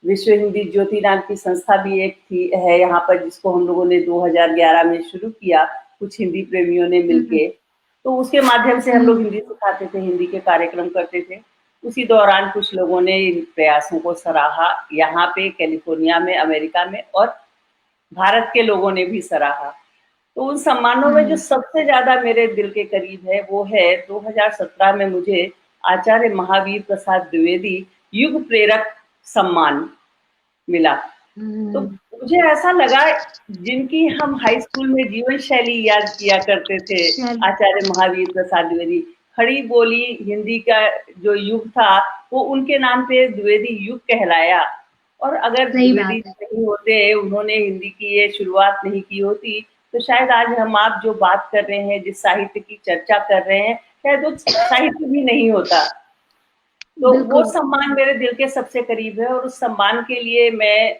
विश्व हिंदी ज्योति नाम की संस्था भी एक थी है यहाँ पर, जिसको हम लोगों ने 2011 में शुरू किया, कुछ हिंदी प्रेमियों ने मिलके। तो उसके माध्यम से हम लोग हिंदी सिखाते थे, हिंदी के कार्यक्रम करते थे। उसी दौरान कुछ लोगों ने इन प्रयासों को सराहा, यहाँ पे कैलिफोर्निया में, अमेरिका में, और भारत के लोगों ने भी सराहा। तो उन सम्मानों में जो सबसे ज्यादा मेरे दिल के करीब है वो है 2017 में मुझे आचार्य महावीर प्रसाद द्विवेदी युग प्रेरक सम्मान मिला। तो मुझे ऐसा लगा, जिनकी हम हाई स्कूल में जीवन शैली याद किया करते थे, आचार्य महावीर प्रसाद द्विवेदी, खड़ी बोली हिंदी का जो युग था वो उनके नाम पे द्विवेदी युग कहलाया। और अगर द्विवेदी नहीं होते, उन्होंने हिंदी की ये शुरुआत नहीं की होती, तो शायद आज हम आप जो बात कर रहे हैं, जिस साहित्य की चर्चा कर रहे हैं, शायद वो साहित्य भी नहीं होता। तो वो सम्मान मेरे दिल के सबसे करीब है, और उस सम्मान के लिए मैं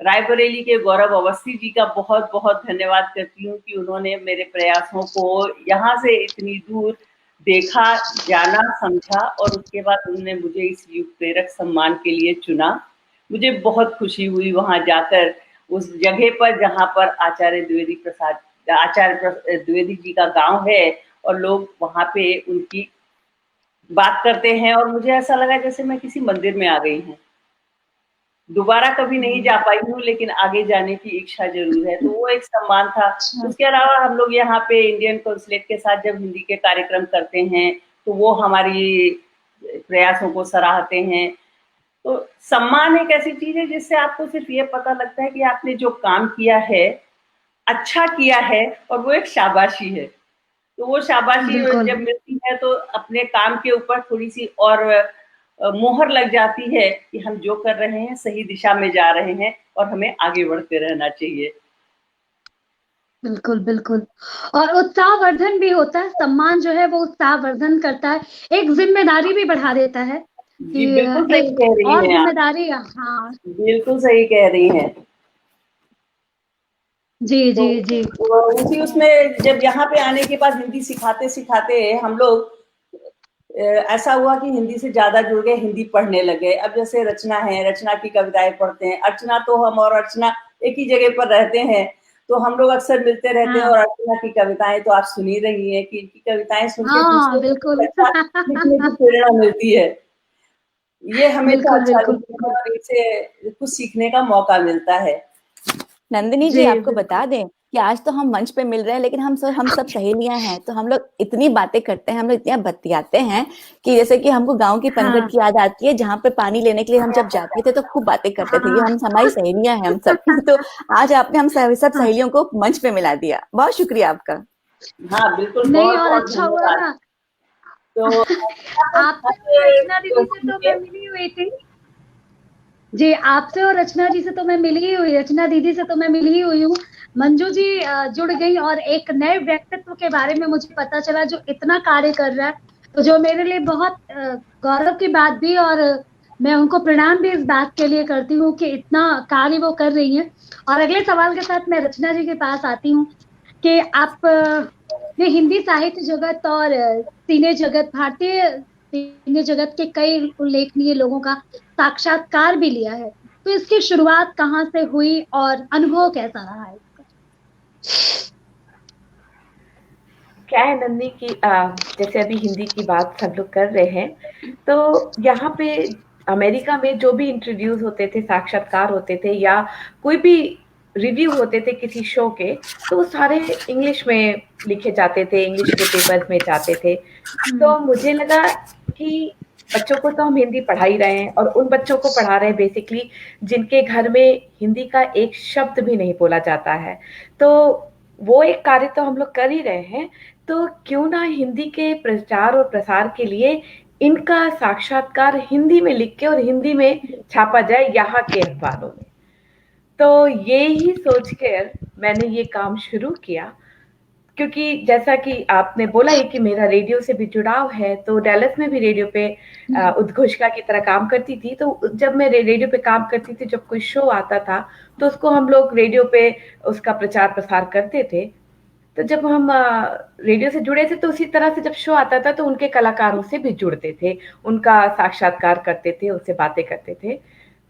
रायबरेली के गौरव अवस्थी जी का बहुत बहुत धन्यवाद करती हूँ कि उन्होंने मेरे प्रयासों को यहाँ से इतनी दूर देखा, जाना, समझा, और उसके बाद उन्होंने मुझे इस युग प्रेरक सम्मान के लिए चुना। मुझे बहुत खुशी हुई वहां जाकर, उस जगह पर जहाँ पर आचार्य द्विवेदी जी का गांव है, और लोग वहां पे उनकी बात करते हैं, और मुझे ऐसा लगा जैसे मैं किसी मंदिर में आ गई हूँ। दोबारा कभी नहीं जा पाई हूँ, लेकिन आगे जाने की इच्छा जरूर है। तो वो एक सम्मान था। उसके अलावा हम लोग यहाँ पे इंडियन कॉन्सुलेट के साथ जब हिंदी के कार्यक्रम करते हैं तो वो हमारी प्रयासों को सराहते हैं। तो सम्मान एक ऐसी चीज है जिससे आपको सिर्फ ये पता लगता है कि आपने जो काम किया है अच्छा किया है, और वो एक शाबाशी है। तो वो शाबाशी जब मिलती है तो अपने काम के ऊपर थोड़ी सी और मोहर लग जाती है कि हम जो कर रहे हैं सही दिशा में जा रहे हैं, और हमें आगे बढ़ते रहना चाहिए। बिल्कुल बिल्कुल, और उत्साहवर्धन भी होता है। सम्मान जो है वो उत्साहवर्धन करता है, एक जिम्मेदारी भी बढ़ा देता है कि बिल्कुल सही कह रही और हैं जिम्मेदारी। हाँ, बिल्कुल सही कह रही हैं। जी जी जी। उसी उसमें जब यहाँ पे आने के बाद हिंदी सिखाते सिखाते हम लोग ऐसा हुआ कि हिंदी से ज्यादा जुड़ गए, हिंदी पढ़ने लगे। अब जैसे रचना है, रचना की कविताएं पढ़ते हैं। अर्चना तो हम और अर्चना एक ही जगह पर रहते हैं, तो हम लोग अक्सर मिलते रहते हैं। और अर्चना की कविताएं तो आप सुन ही रही हैं कि इनकी कविताएं सुन के बिल्कुल लिखने की प्रेरणा मिलती है। ये हमेशा अच्छा लगता है और इनसे कुछ सीखने का मौका मिलता है। नंदिनी जी, आपको बता दें कि आज तो हम मंच पे मिल रहे हैं, लेकिन हम सब सहेलियां हैं, तो हम लोग इतनी बातें करते हैं, हम लोग इतना बतियाते हैं कि जैसे कि हमको गांव की पनघट की याद आती है, जहाँ पे पानी लेने के लिए हम जब जाते थे तो खूब बातें करते थे। ये हमारी सहेलियां हैं हम सब। तो आज आपने हम सब सहेलियों को मंच पे मिला दिया, बहुत शुक्रिया आपका। हाँ बिल्कुल, नहीं, और अच्छा हुआ ना। तो आपसे रचना दीदी से तो मैं मिली हुई थी जी, आपसे और रचना जी से तो मैं मिली ही हुई, रचना दीदी से तो मैं मिली ही हुई हूँ। मंजू जी जुड़ गई, और एक नए व्यक्तित्व के बारे में मुझे पता चला जो इतना कार्य कर रहा है, तो जो मेरे लिए बहुत गौरव की बात भी, और मैं उनको प्रणाम भी इस बात के लिए करती हूँ कि इतना कार्य वो कर रही हैं। और अगले सवाल के साथ मैं रचना जी के पास आती हूँ कि आप ने हिंदी साहित्य जगत और सिने जगत, भारतीय सिने जगत के कई उल्लेखनीय लोगों का साक्षात्कार भी लिया है, तो इसकी शुरुआत कहाँ से हुई और अनुभव कैसा रहा है इसका? क्या है नंदी की जैसे अभी हिंदी की बात सब लोग कर रहे हैं, तो यहाँ पे अमेरिका में जो भी इंट्रोड्यूस होते थे, साक्षात्कार होते थे या कोई भी रिव्यू होते थे किसी शो के, तो वो सारे इंग्लिश में लिखे जाते थे, इंग्लिश के पेपर्स में जाते थे। तो मुझे लगा कि बच्चों को तो हम हिंदी पढ़ा ही रहे हैं, और उन बच्चों को पढ़ा रहे हैं बेसिकली जिनके घर में हिंदी का एक शब्द भी नहीं बोला जाता है। तो वो एक कार्य तो हम लोग कर ही रहे हैं, तो क्यों ना हिंदी के प्रचार और प्रसार के लिए इनका साक्षात्कार हिंदी में लिख के और हिंदी में छापा जाए यहाँ के अखबारों में। तो ये ही सोचकर मैंने ये काम शुरू किया, क्योंकि जैसा कि आपने बोला है कि मेरा रेडियो से भी जुड़ाव है, तो डैलस में भी रेडियो पे उद्घोषका की तरह काम करती थी। तो जब मैं रेडियो पे काम करती थी, जब कोई शो आता था तो उसको हम लोग रेडियो पे उसका प्रचार प्रसार करते थे। तो जब हम रेडियो से जुड़े थे तो उसी तरह से जब शो आता था तो उनके कलाकारों से भी जुड़ते थे, उनका साक्षात्कार करते थे, उससे बातें करते थे।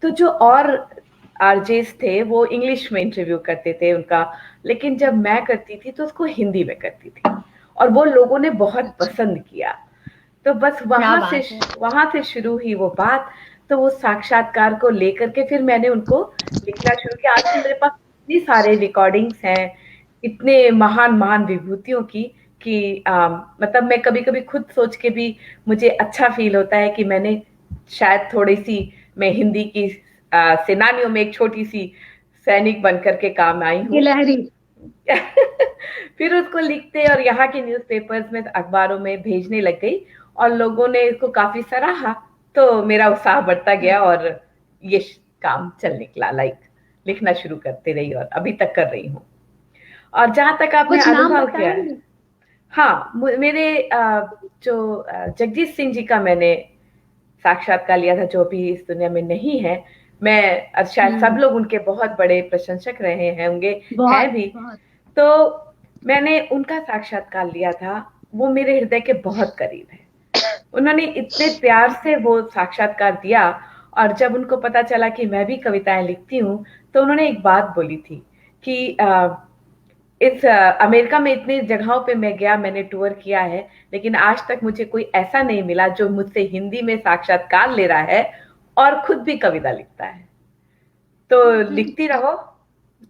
तो जो और आरजेस थे वो इंग्लिश में इंटरव्यू करते थे उनका, लेकिन जब मैं करती थी तो उसको हिंदी में करती थी, और वो लोगों ने बहुत पसंद किया। तो बस क्या बात है। वहां से शुरू हुई वो बात। तो वो साक्षात्कार को लेकर के फिर मैंने उनको लिखना शुरू किया। आजकल मेरे पास इतनी सारे रिकॉर्डिंग्स हैं, इतने महान महान विभूतियों की, कि मतलब मैं कभी कभी खुद सोच के भी मुझे अच्छा फील होता है कि मैंने शायद थोड़ी सी, मैं हिंदी की सेनानियों में एक छोटी सी सैनिक बनकर के काम आई हूँ। गिलहरी। फिर उसको लिखते और यहाँ के न्यूज़पेपर्स में, अखबारों में भेजने लग गई, और लोगों ने इसको काफी सराहा। तो मेरा उत्साह बढ़ता गया और ये काम चल निकला। लिखना शुरू करते रही और अभी तक कर रही हूँ। और जहां तक आपने कुछ नाम अनुभव किया है, बताएंगे? हाँ, मेरे जो जगजीत सिंह जी का मैंने साक्षात्कार लिया था, जो भी इस दुनिया में नहीं है। मैं शायद सब लोग उनके बहुत बड़े प्रशंसक रहे हैं होंगे, हैं बहुत भी। बहुत। तो मैंने उनका साक्षात्कार लिया था। वो मेरे हृदय के बहुत करीब है। उन्होंने इतने प्यार से वो साक्षात्कार दिया, और जब उनको पता चला कि मैं भी कविताएं लिखती हूँ, तो उन्होंने एक बात बोली थी कि अमेरिका में इतनी जगहों पे मैं गया, मैंने टूर किया है, लेकिन आज तक मुझे कोई ऐसा नहीं मिला जो मुझसे हिंदी में साक्षात्कार ले रहा है और खुद भी कविता लिखता है। तो लिखती रहो।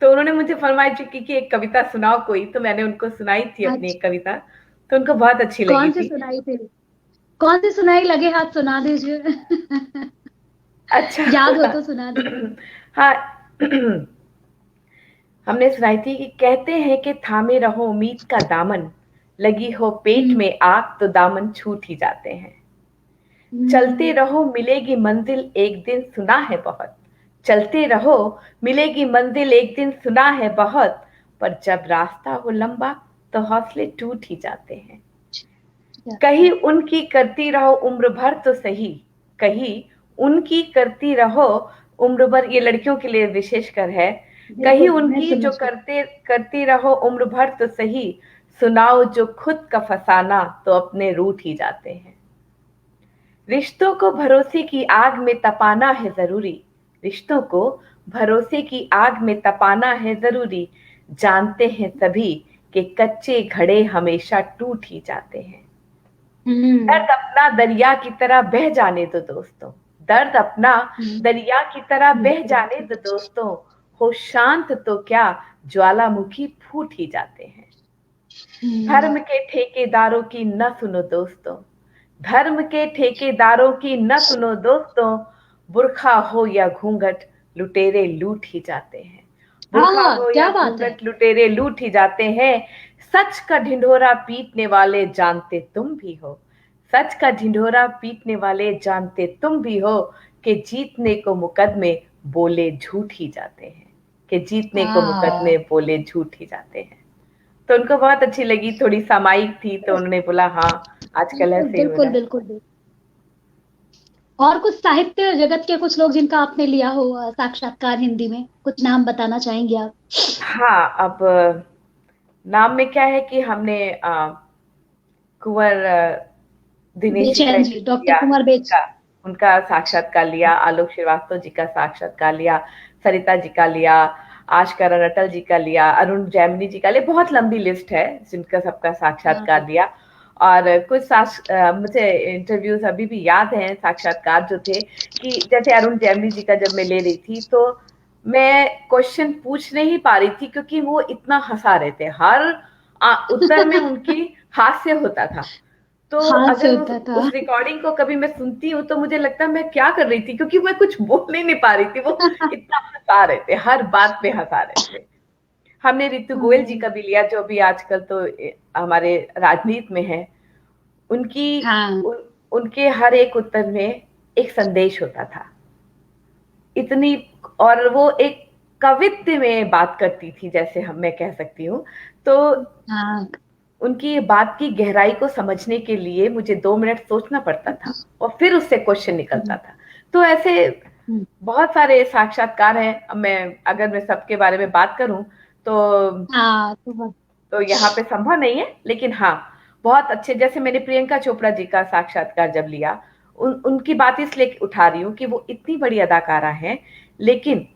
तो उन्होंने मुझे फरमाइश की कि एक कविता सुनाओ कोई, तो मैंने उनको सुनाई थी अपनी अच्छा, एक कविता। तो उनको बहुत अच्छी लगी कौन सी थी। सुनाई थी? कौन सी सुनाई? लगे हाथ सुना दीजिए। अच्छा। याद हो तो सुना दीजिए। हाँ। हमने सुनाई थी कि कहते हैं कि थामे रहो उम्मीद का दामन, लगी हो पेट हम्म, में आग तो दामन छूट ही जाते हैं। चलते हम्म, रहो मिलेगी मंजिल एक दिन सुना है बहुत, चलते रहो मिलेगी मंजिल एक दिन सुना है बहुत, पर जब रास्ता हो लंबा तो हौसले टूट ही जाते हैं। कहीं उनकी करती रहो उम्र भर तो सही, कहीं उनकी करती रहो उम्र भर, ये लड़कियों के लिए विशेषकर है। कहीं बिल्कुल मैं उनकी जो समझ गई। करती रहो उम्र भर तो सही, सुनाओ जो खुद का फसाना तो अपने रूठ ही जाते हैं। रिश्तों को भरोसे की आग में तपाना है जरूरी, रिश्तों को भरोसे की आग में तपाना है जरूरी, जानते हैं सभी कि कच्चे घड़े हमेशा टूट ही जाते हैं। हम्म, दर्द अपना दरिया की तरह बह जाने दो दोस्तों, दर्द अपना हम्म, दरिया की तरह बह जाने दो दोस्तों, हो शांत तो क्या ज्वालामुखी फूट ही जाते हैं। हम्म, धर्म के ठेकेदारों की न सुनो दोस्तों, धर्म के ठेकेदारों की न सुनो दोस्तों, बुरखा हो या घूंघट लुटेरे लूट ही जाते हैं। बुरखा हाँ हो या क्या बात है। घूंघट लुटेरे लूट ही जाते हैं। सच का ढिंढोरा पीटने वाले जानते तुम भी हो, सच का ढिंढोरा पीटने वाले जानते तुम भी हो, कि जीतने को मुकदमे बोले झूठ ही जाते हैं, कि जीतने को हाँ मुकदमे बोले झूठ ही जाते हैं। तो उनको बहुत अच्छी लगी, थोड़ी सामायिक थी, तो उन्होंने बोला हाँ, आजकल बिल्कुल ऐसे ही हो बिल्कुल रहा है। बिल्कुल बिल्कुल। और कुछ साहित्य जगत के कुछ लोग जिनका आपने लिया हो साक्षात्कार हिंदी में, कुछ नाम बताना चाहेंगे आप? हाँ, अब नाम में क्या है कि हमने कुंवर दिनेश जी का बेचैन जी, इंटरव्यू डॉक्टर लिया, कुमार बेच। उनका उनका साक्षात्कार लिया, आलोक श्रीवास्तव जी का साक्षात्कार लिया, सरिता जी का लिया, आशकरण अटल जी का लिया, अरुण जैमिनी जी का लिया। बहुत लंबी लिस्ट है जिनका सबका साक्षात्कार हाँ लिया। और कुछ मुझे इंटरव्यूज अभी भी याद हैं, साक्षात्कार जो थे, कि जैसे अरुण जैमिनी जी का जब मैं ले रही थी, तो मैं क्वेश्चन पूछ नहीं पा रही थी क्योंकि वो इतना हंसा रहे थे। हर उत्तर में उनकी हास्य होता था। तो हाथ से अगर होता था। उस रिकॉर्डिंग को कभी मैं सुनती हूँ तो मुझे लगता है मैं क्या कर रही थी, क्योंकि मैं कुछ बोल ही नहीं पा रही थी। वो इतना हंसा रहे थे, हर बात पे हंसा रहे थे। हमने रितु गोयल जी का भी लिया, जो भी आजकल तो हमारे राजनीति में है। उनकी हाँ उनके हर एक उत्तर में एक संदेश होता था, इतनी। और वो एक कवित्व में बात करती थी, जैसे हम मैं कह सकती हूँ। तो हाँ। उनकी बात की गहराई को समझने के लिए मुझे 2 मिनट सोचना पड़ता था, और फिर उससे क्वेश्चन निकलता था। तो ऐसे हम्म, बहुत सारे साक्षात्कार हैं। अब मैं अगर मैं सबके बारे में बात करूं तो हाँ यहाँ पे संभव नहीं है, लेकिन हाँ, बहुत अच्छे। जैसे मैंने प्रियंका चोपड़ा जी का साक्षात्कार जब लिया, उनकी बात इसलिए उठा रही हूँ कि वो इतनी बड़ी अदाकारा हैं, लेकिन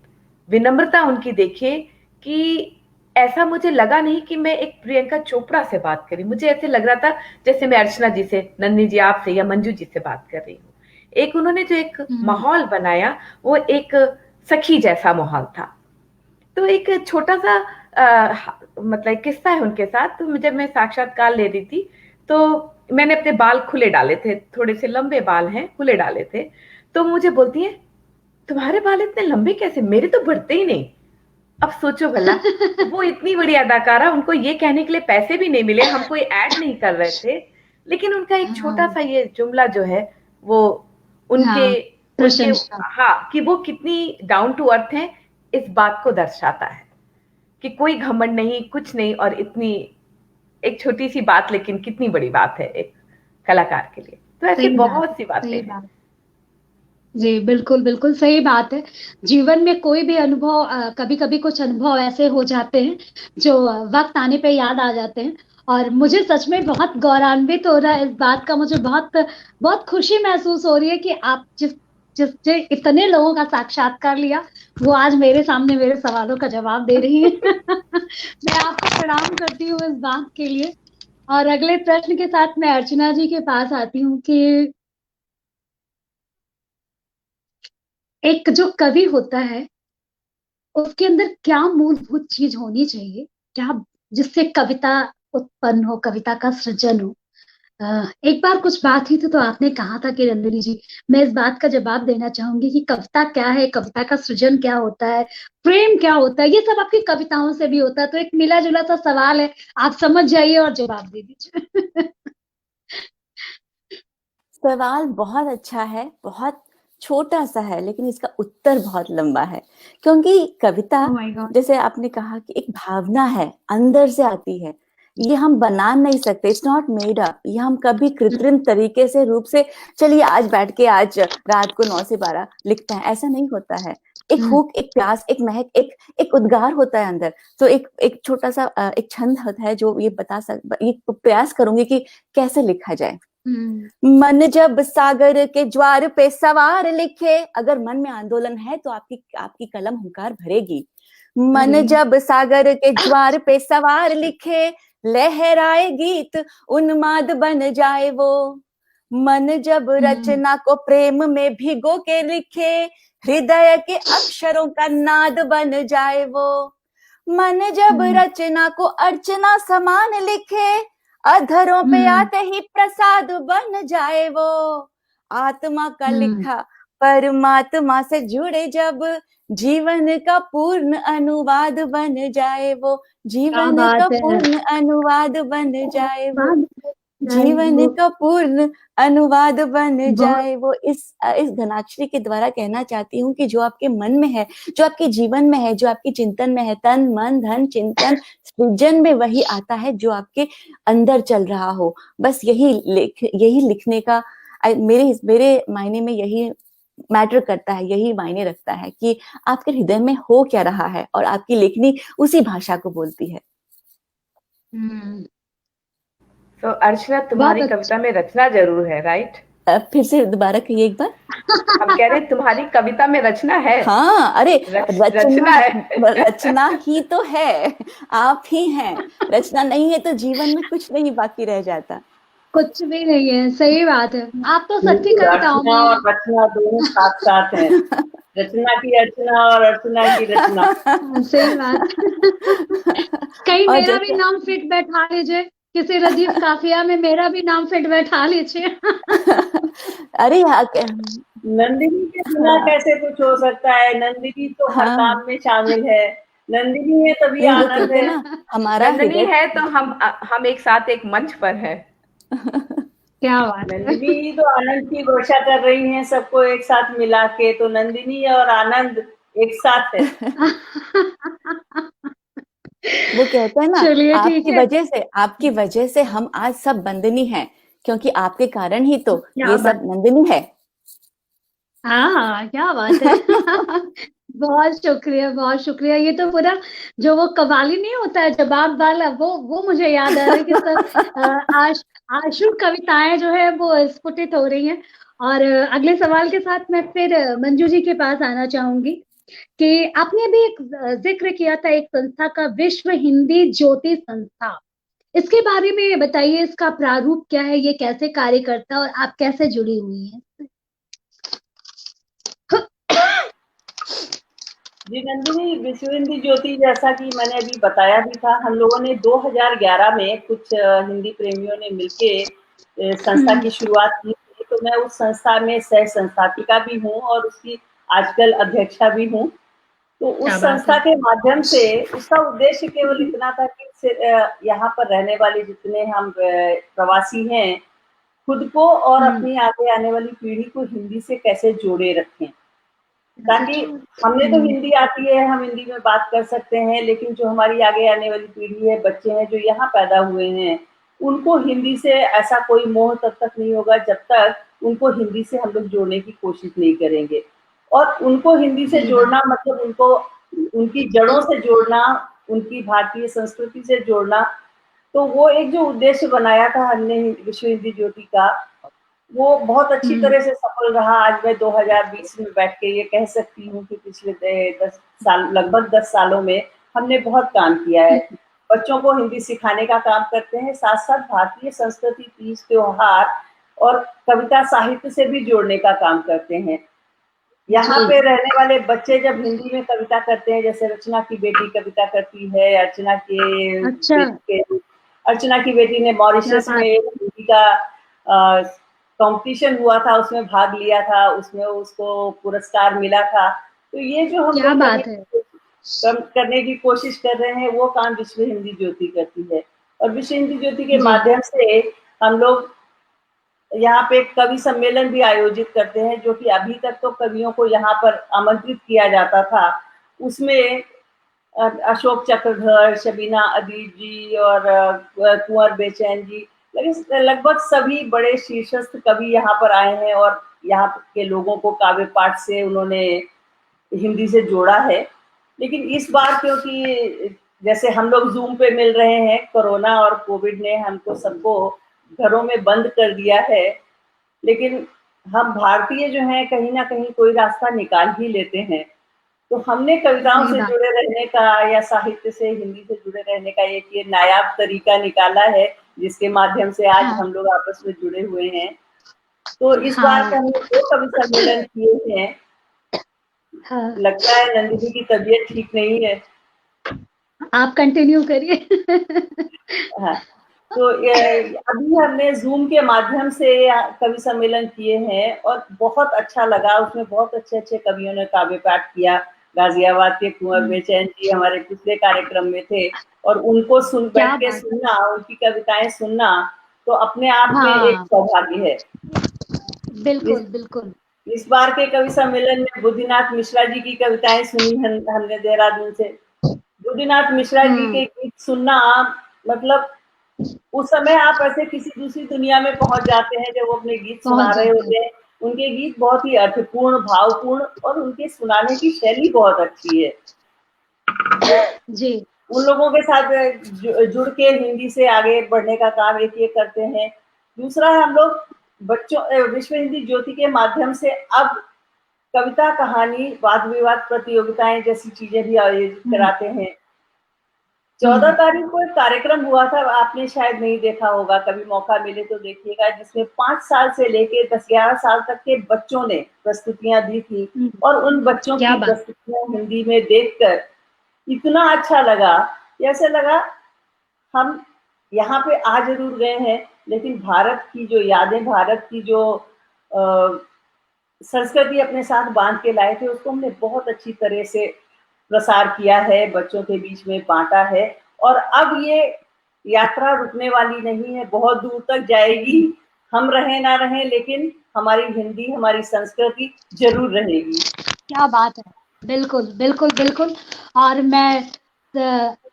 विनम्रता उनकी देखिए कि ऐसा मुझे लगा नहीं कि मैं एक प्रियंका चोपड़ा से बात करी, मुझे ऐसे लग रहा था जैसे मैं अर्चना जी से, नंदिनी जी आपसे या मंजू जी से बात कर रही हूँ। एक उन्होंने जो एक माहौल बनाया वो एक सखी जैसा माहौल था। तो एक छोटा सा मतलब किस्सा है उनके साथ। तो जब मैं साक्षात्कार ले रही थी तो मैंने अपने बाल खुले डाले थे, थोड़े से लंबे बाल हैं, खुले डाले थे। तो मुझे बोलती है तुम्हारे बाल इतने लंबे कैसे, मेरे तो बढ़ते ही नहीं। अब सोचो भला, वो इतनी बड़ी अदाकारा, उनको ये कहने के लिए पैसे भी नहीं मिले, हम कोई ऐड नहीं कर रहे थे, लेकिन उनका एक छोटा सा ये जुमला जो है वो उनके उनके हाँ, कि वो कितनी डाउन टू अर्थ हैं, इस बात को दर्शाता है कि कोई घमंड नहीं, कुछ नहीं, और इतनी एक छोटी सी बात लेकिन कितनी बड़ी बात है एक कलाकार के लिए। तो ऐसी बहुत सी बातें हैं। जी बिल्कुल बिल्कुल सही बात है। जीवन में कोई भी अनुभव, कभी कभी कुछ अनुभव ऐसे हो जाते हैं जो वक्त आने पे याद आ जाते हैं। और मुझे सच में बहुत गौरवान्वित हो रहा है इस बात का, मुझे बहुत बहुत खुशी महसूस हो रही है कि आप जिसने इतने लोगों का साक्षात्कार लिया वो आज मेरे सामने मेरे सवालों का जवाब दे रही है। मैं आपको प्रणाम करती हूँ इस बात के लिए। और अगले प्रश्न के साथ मैं अर्चना जी के पास आती हूँ कि एक जो कवि होता है उसके अंदर क्या मूलभूत चीज होनी चाहिए, क्या जिससे कविता उत्पन्न हो, कविता का सृजन हो। एक बार कुछ बात हुई थी तो आपने कहा था कि नंदिनी जी, मैं इस बात का जवाब देना चाहूंगी कि कविता क्या है, कविता का सृजन क्या होता है, प्रेम क्या होता है, ये सब आपकी कविताओं से भी होता है। तो एक मिला जुला सा सवाल है, आप समझ जाइए और जवाब दे दीजिए। सवाल बहुत अच्छा है, बहुत छोटा सा है, लेकिन इसका उत्तर बहुत लंबा है। क्योंकि कविता जैसे आपने कहा कि एक भावना है, अंदर से आती है, ये हम बना नहीं सकते, इट्स नॉट मेड अप। ये हम कभी कृत्रिम तरीके से रूप से चलिए आज बैठ के आज रात को 9 से 12 लिखते हैं, ऐसा नहीं होता है। एक हुक, एक प्यास, एक महक, एक उद्गार होता है अंदर। तो एक छोटा सा एक छंद होता है जो ये ये प्रयास करूंगी कि कैसे लिखा जाए। मन जब सागर के ज्वार पे सवार लिखे, अगर मन में आंदोलन है तो आपकी कलम हुंकार भरेगी। मन जब सागर के ज्वार पे सवार लिखे, लहराए गीत उन्माद बन जाए वो। मन जब रचना को प्रेम में भिगो के लिखे, हृदय के अक्षरों का नाद बन जाए वो। मन जब रचना को अर्चना समान लिखे, अधरों पे आते ही प्रसाद बन जाए वो। आत्मा का लिखा परमात्मा से जुड़े जब, जीवन का पूर्ण अनुवाद बन जाए वो। जीवन का पूर्ण अनुवाद बन जाए वो। जीवन का पूर्ण अनुवाद बन जाए वो। इस घनाक्षरी के द्वारा कहना चाहती हूँ कि जो आपके मन में है, जो आपके जीवन में है, जो आपके चिंतन में है, तन मन धन चिंतन सृजन में वही आता है जो आपके अंदर चल रहा हो। बस यही लिखने का मेरे मायने में यही मैटर करता है, यही मायने रखता है कि आपके हृदय में हो क्या रहा है, और आपकी लेखनी उसी भाषा को बोलती है। तो अर्चना, तुम्हारी कविता में रचना जरूर है, राइट? फिर से दोबारा कहिए एक बार। हम कह रहे हैं तुम्हारी कविता में रचना है। हाँ, अरे रचना है। रचना ही तो है, आप ही हैं। रचना नहीं है तो जीवन में कुछ नहीं बाकी रह जाता, कुछ भी नहीं है। सही बात है। आप तो सबकी कविताओं में और रचना दोनों साथ साथ है। रचना की रचना और अर्चना की रचना। सही बात। कहीं मेरा भी नाम फिट बैठा लीजिए, किसी रदीफ काफिया में मेरा भी नाम फिट बैठा लीजिए। अरे नंदिनी के बिना कैसे कुछ हो सकता है? नंदिनी तो हर काम में शामिल है। नंदिनी है तभी आनंद है ना। हमारा नंदिनी है तो हम एक साथ एक मंच पर है। क्या बात है। नंदिनी तो आनंद की घोषणा कर रही हैं सबको एक साथ मिला के, तो नंदिनी और आनंद एक साथ है। वो कहते हैं ना, आपकी वजह से हम आज सब बंदनी हैं, क्योंकि आपके कारण ही तो ये सब नंदिनी है। हाँ, क्या बात है। बहुत शुक्रिया, बहुत शुक्रिया। ये तो पूरा जो वो कव्वाली नहीं होता है जवाब वाला, वो मुझे याद आ रहा है कि सब आशु कविताएं जो है वो स्फुटित हो रही हैं। और अगले सवाल के साथ मैं फिर मंजू जी के पास आना चाहूंगी। कि आपने भी एक जिक्र किया था एक संस्था का, विश्व हिंदी ज्योति संस्था। इसके बारे में बताइए, इसका प्रारूप क्या है, ये कैसे कार्य करता है और आप कैसे जुड़ी हुई हैं? जी नंदिनी, विश्व हिंदी ज्योति, जैसा कि मैंने अभी बताया भी था, हम लोगों ने 2011 में कुछ हिंदी प्रेमियों ने मिलके संस्था की शुरुआत की थी। तो मैं उस संस्था में सह संस्थापिका भी हूँ और उसकी आजकल अध्यक्षा भी हूँ। तो उस क्या बात संस्था है। के माध्यम से उसका उद्देश्य केवल इतना था कि यहाँ पर रहने वाले जितने हम प्रवासी हैं, खुद को और अपनी आगे आने वाली पीढ़ी को हिंदी से कैसे जोड़े रखें, ताकि हमने तो हिंदी आती है, हम हिंदी में बात कर सकते हैं, लेकिन जो हमारी आगे आने वाली पीढ़ी है, बच्चे हैं जो यहाँ पैदा हुए हैं, उनको हिंदी से ऐसा कोई मोह तब तक नहीं होगा जब तक उनको हिंदी से हम लोग जोड़ने की कोशिश नहीं करेंगे। और उनको हिंदी से जोड़ना मतलब उनको उनकी जड़ों से जोड़ना, उनकी भारतीय संस्कृति से जोड़ना। तो वो एक जो उद्देश्य बनाया था हमने विश्व हिंदी ज्योति का, वो बहुत अच्छी तरह से सफल रहा। आज मैं 2020 में बैठ के ये कह सकती हूँ कि पिछले 10 साल, लगभग 10 सालों में हमने बहुत काम किया है। बच्चों को हिंदी सिखाने का काम करते हैं, साथ साथ भारतीय संस्कृति, तीज त्योहार और कविता साहित्य से भी जोड़ने का काम करते हैं। यहाँ पे रहने वाले बच्चे जब हिंदी में कविता करते हैं, जैसे रचना की बेटी कविता करती है, अर्चना की बेटी ने मॉरिशस में हिंदी का कंपटीशन हुआ था, उसमें भाग लिया था, उसमें उसको पुरस्कार मिला था। तो ये जो हम लोग करने की कोशिश कर रहे हैं, वो काम विश्व हिंदी ज्योति करती है। और विश्व हिंदी ज्योति के माध्यम से हम लोग यहाँ पे कवि सम्मेलन भी आयोजित करते हैं, जो कि अभी तक तो कवियों को यहाँ पर आमंत्रित किया जाता था। उसमें अशोक चक्रधर, शबीना अदीब जी और कुंवर बेचैन जी, लगभग सभी बड़े शीर्षस्थ कवि यहाँ पर आए हैं और यहाँ के लोगों को काव्य पाठ से उन्होंने हिंदी से जोड़ा है। लेकिन इस बार क्योंकि जैसे हम लोग जूम पे मिल रहे हैं, कोरोना और कोविड ने हमको सबको घरों में बंद कर दिया है, लेकिन हम भारतीय जो हैं कहीं ना कहीं कोई रास्ता निकाल ही लेते हैं। तो हमने कविताओं से जुड़े रहने का या साहित्य से, हिंदी से जुड़े रहने का एक ये नायाब तरीका निकाला है, जिसके माध्यम से आज हम लोग आपस में जुड़े हुए हैं। तो इस बार हमने 2 कवि सम्मेलन किए हैं। लगता है नंदिनी की तबीयत ठीक नहीं है। आप कंटिन्यू करिए। हाँ, तो अभी हमने जूम के माध्यम से कवि सम्मेलन किए हैं और बहुत अच्छा लगा। उसमें बहुत अच्छे अच्छे कवियों ने काव्य पाठ किया। गाजियाबाद के कुंवर बेचैन जी हमारे पिछले कार्यक्रम में थे और उनको बैठ के सुनना, उनकी कविताएं सुनना, तो अपने आप में एक सौभाग्य है। बिल्कुल बिल्कुल। इस बार के कवि सम्मेलन में बुद्धिनाथ मिश्रा जी की कविताएं सुनी हमने देहरादून से। बुद्धिनाथ मिश्रा जी के गीत सुनना, मतलब उस समय आप ऐसे किसी दूसरी दुनिया में पहुंच जाते हैं जब वो अपने गीत सुना रहे होते हैं। उनके गीत बहुत ही अर्थपूर्ण, भावपूर्ण और उनके सुनाने की शैली बहुत अच्छी है जी। उन लोगों के साथ जुड़ के हिंदी से आगे बढ़ने का काम एक ये करते हैं। दूसरा, हम लोग बच्चों विश्व हिंदी ज्योति के माध्यम से अब कविता, कहानी, वाद विवाद प्रतियोगिताएं जैसी चीजें भी आयोजित कराते हैं। 14 तारीख को एक कार्यक्रम हुआ था, आपने शायद नहीं देखा होगा, कभी मौका मिले तो देखिएगा, जिसमें 5 साल से लेके 10-11 साल तक के बच्चों ने प्रस्तुतियां दी थी। और उन बच्चों की प्रस्तुतियां हिंदी में देखकर इतना अच्छा लगा, ऐसे लगा हम यहाँ पे आ जरूर गए हैं, लेकिन भारत की जो यादें, भारत की जो संस्कृति अपने साथ बांध के लाए थे, उसको हमने बहुत अच्छी तरह से प्रसार किया है, बच्चों के बीच में बांटा है। और अब ये यात्रा रुकने वाली नहीं है, बहुत दूर तक जाएगी। हम रहे ना रहे, लेकिन हमारी हिंदी, हमारी संस्कृति जरूर रहेगी। क्या बात है, बिल्कुल बिल्कुल बिल्कुल। और मैं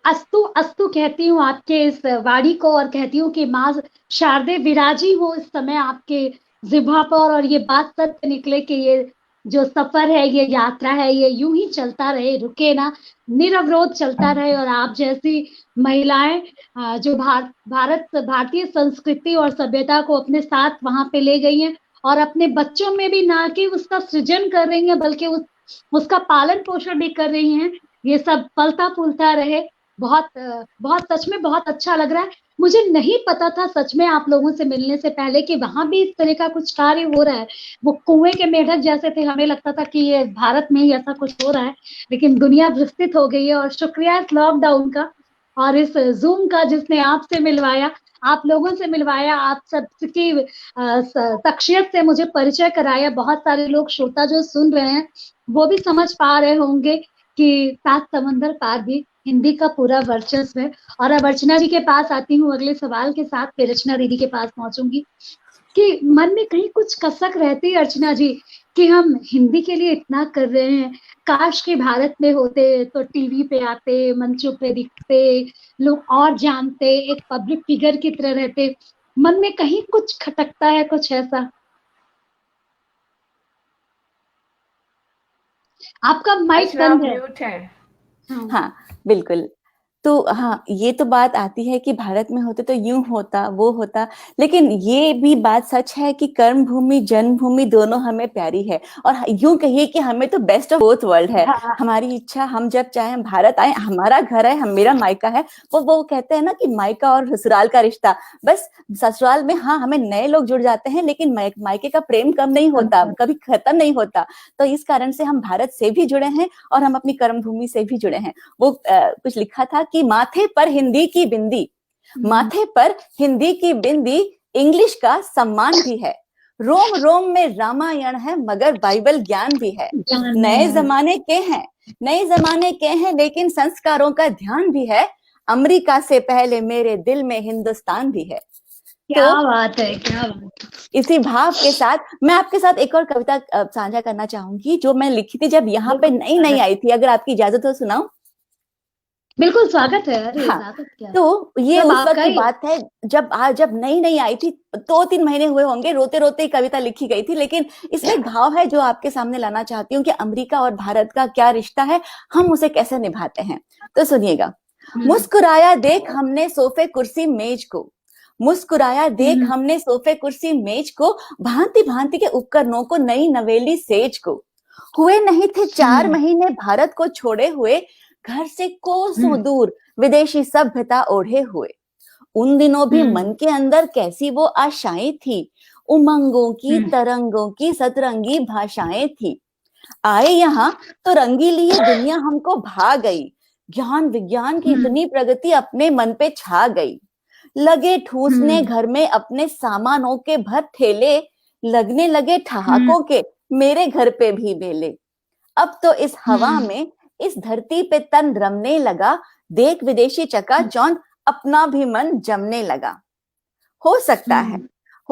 अस्तु अस्तु कहती हूँ आपके इस वाणी को, और कहती हूँ कि माँ शारदे विराजी हो इस समय आपके जिह्वा पर, और ये बात सत्य निकले कि ये जो सफर है, ये यात्रा है, ये यूं ही चलता रहे, रुके ना, निरवरोध चलता रहे। और आप जैसी महिलाएं जो भारतीय संस्कृति और सभ्यता को अपने साथ वहां पे ले गई हैं, और अपने बच्चों में भी ना कि उसका सृजन कर रही हैं, बल्कि उस उसका पालन पोषण भी कर रही हैं। ये सब फलता फूलता रहे। बहुत बहुत सच में बहुत अच्छा लग रहा है। मुझे नहीं पता था सच में आप लोगों से मिलने से पहले कि वहां भी इस तरह का कुछ कार्य हो रहा है। वो कुएं के मेढक जैसे थे, हमें लगता था कि ये भारत में ही ऐसा कुछ हो रहा है, लेकिन दुनिया विकसित हो गई है। और शुक्रिया इस लॉकडाउन का और इस जूम का जिसने आपसे मिलवाया, आप लोगों से मिलवाया, आप सबकी शख्सियत से मुझे परिचय कराया। बहुत सारे लोग श्रोता जो सुन रहे हैं वो भी समझ पा रहे होंगे कि सात समंदर पार भी हिंदी का पूरा वर्चस्व है। और अब अर्चना जी के पास आती हूँ अगले सवाल के साथ, फिर रचना दीदी के पास पहुंचूंगी कि मन में कहीं कुछ कसक रहती है अर्चना जी कि हम हिंदी के लिए इतना कर रहे हैं, काश के भारत में होते तो टीवी पे आते, मंचों पे दिखते, लोग और जानते, एक पब्लिक फिगर की तरह रहते। मन में कहीं कुछ खटकता है, कुछ ऐसा? आपका माइक अर्चना बंद है। म्यूट है। हाँ बिल्कुल। तो हाँ, ये तो बात आती है कि भारत में होते तो यूं होता वो होता, लेकिन ये भी बात सच है कि कर्म भूमि जन्मभूमि दोनों हमें प्यारी है। और यूं कहिए कि हमें तो बेस्ट ऑफ बोथ वर्ल्ड है। हाँ। हमारी इच्छा, हम जब चाहे भारत आए, हमारा घर है, हम मेरा मायका है। वो कहते हैं ना कि मायका और ससुराल का रिश्ता, बस ससुराल में हाँ हमें नए लोग जुड़ जाते हैं, लेकिन मायके का प्रेम कम नहीं होता, कभी खत्म नहीं होता। तो इस कारण से हम भारत से भी जुड़े हैं और हम अपनी कर्म भूमि से भी जुड़े हैं। वो कुछ लिखा था कि माथे पर हिंदी की बिंदी, माथे पर हिंदी की बिंदी, इंग्लिश का सम्मान भी है, रोम रोम में रामायण है मगर बाइबल ज्ञान भी है। नए जमाने के हैं लेकिन संस्कारों का ध्यान भी है, अमेरिका से पहले मेरे दिल में हिंदुस्तान भी है। क्या बात है, क्या बात है। इसी भाव के साथ मैं आपके साथ एक और कविता साझा करना चाहूंगी जो मैं लिखी थी जब यहाँ पे नई आई थी। अगर आपकी इजाजत हो सुनाऊं? बिल्कुल स्वागत है। अरे हाँ, तो ये उस वक्त की बात है जब नई आई थी, 2-3 महीने हुए होंगे, रोते रोते ही कविता लिखी गई थी। लेकिन इसमें एक भाव है जो आपके सामने लाना चाहती हूँ कि अमेरिका और भारत का क्या रिश्ता है, हम उसे कैसे निभाते हैं। तो सुनिएगा। मुस्कुराया देख हमने सोफे कुर्सी मेज को, मुस्कुराया देख हमने सोफे कुर्सी मेज को, भांति भांति के उपकरणों को, नई नवेली सेज को। हुए नहीं थे 4 महीने भारत को छोड़े हुए, घर से कोसों दूर विदेशी सभ्यता ओढ़े हुए। उन दिनों भी मन के अंदर कैसी वो आशाएं थी, उमंगों की तरंगों की सतरंगी भाषाएं थी। आए यहाँ तो रंगीली ये दुनिया हमको भा गई, ज्ञान विज्ञान की इतनी प्रगति अपने मन पे छा गई। लगे ठूसने घर में अपने सामानों के भर ठेले, लगने लगे ठहाकों के मेरे घर पे भी मेले। अब तो इस हवा में इस धरती पे तन रमने लगा, देख विदेशी चकाचौंध अपना भी मन जमने लगा। हो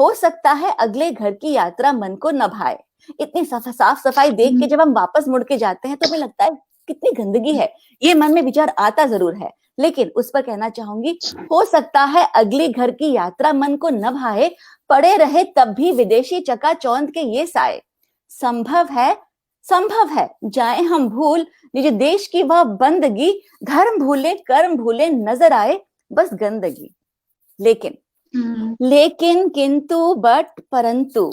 सकता है अगले घर की यात्रा मन को न भाए। इतनी साफ सफाई देख के जब हम वापस मुड़ के जाते हैं तो हमें लगता है कितनी गंदगी है, ये मन में विचार आता जरूर है। लेकिन उस पर कहना चाहूंगी, हो सकता है अगली घर की यात्रा मन को न भाए, पड़े रहे तब भी विदेशी चकाचौंध के ये साए। संभव है जाए हम भूल निज देश की वह बंदगी, धर्म भूले कर्म भूले नजर आए बस गंदगी। लेकिन किंतु बट परंतु,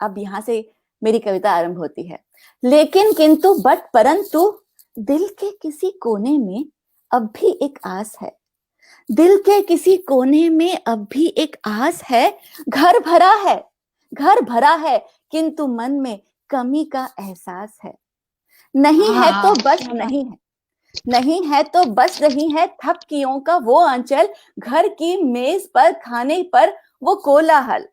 अब यहां से मेरी कविता आरंभ होती है। लेकिन किंतु बट परंतु, दिल के किसी कोने में अब भी एक आस है, दिल के किसी कोने में अब भी एक आस है। घर भरा है किंतु मन में कमी का एहसास है। नहीं है तो बस नहीं है, नहीं है तो बस नहीं है थपकियों का वो आंचल, घर की मेज पर खाने पर वो कोलाहल,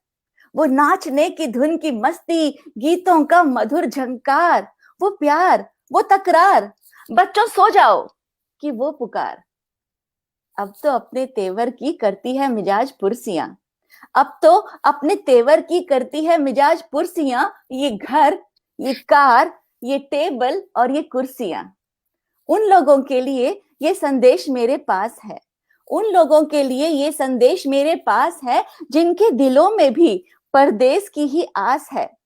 वो नाचने की धुन की मस्ती, गीतों का मधुर झंकार, वो प्यार वो तकरार, बच्चों सो जाओ कि वो पुकार। अब तो अपने तेवर की करती है मिजाज पुरसियां, अब तो अपने तेवर की करती है मिजाज पुरसियां, ये घर ये कार ये टेबल और ये कुर्सियां। उन लोगों के लिए ये संदेश मेरे पास है, उन लोगों के लिए ये संदेश मेरे पास है, जिनके दिलों में भी परदेश की ही आस है।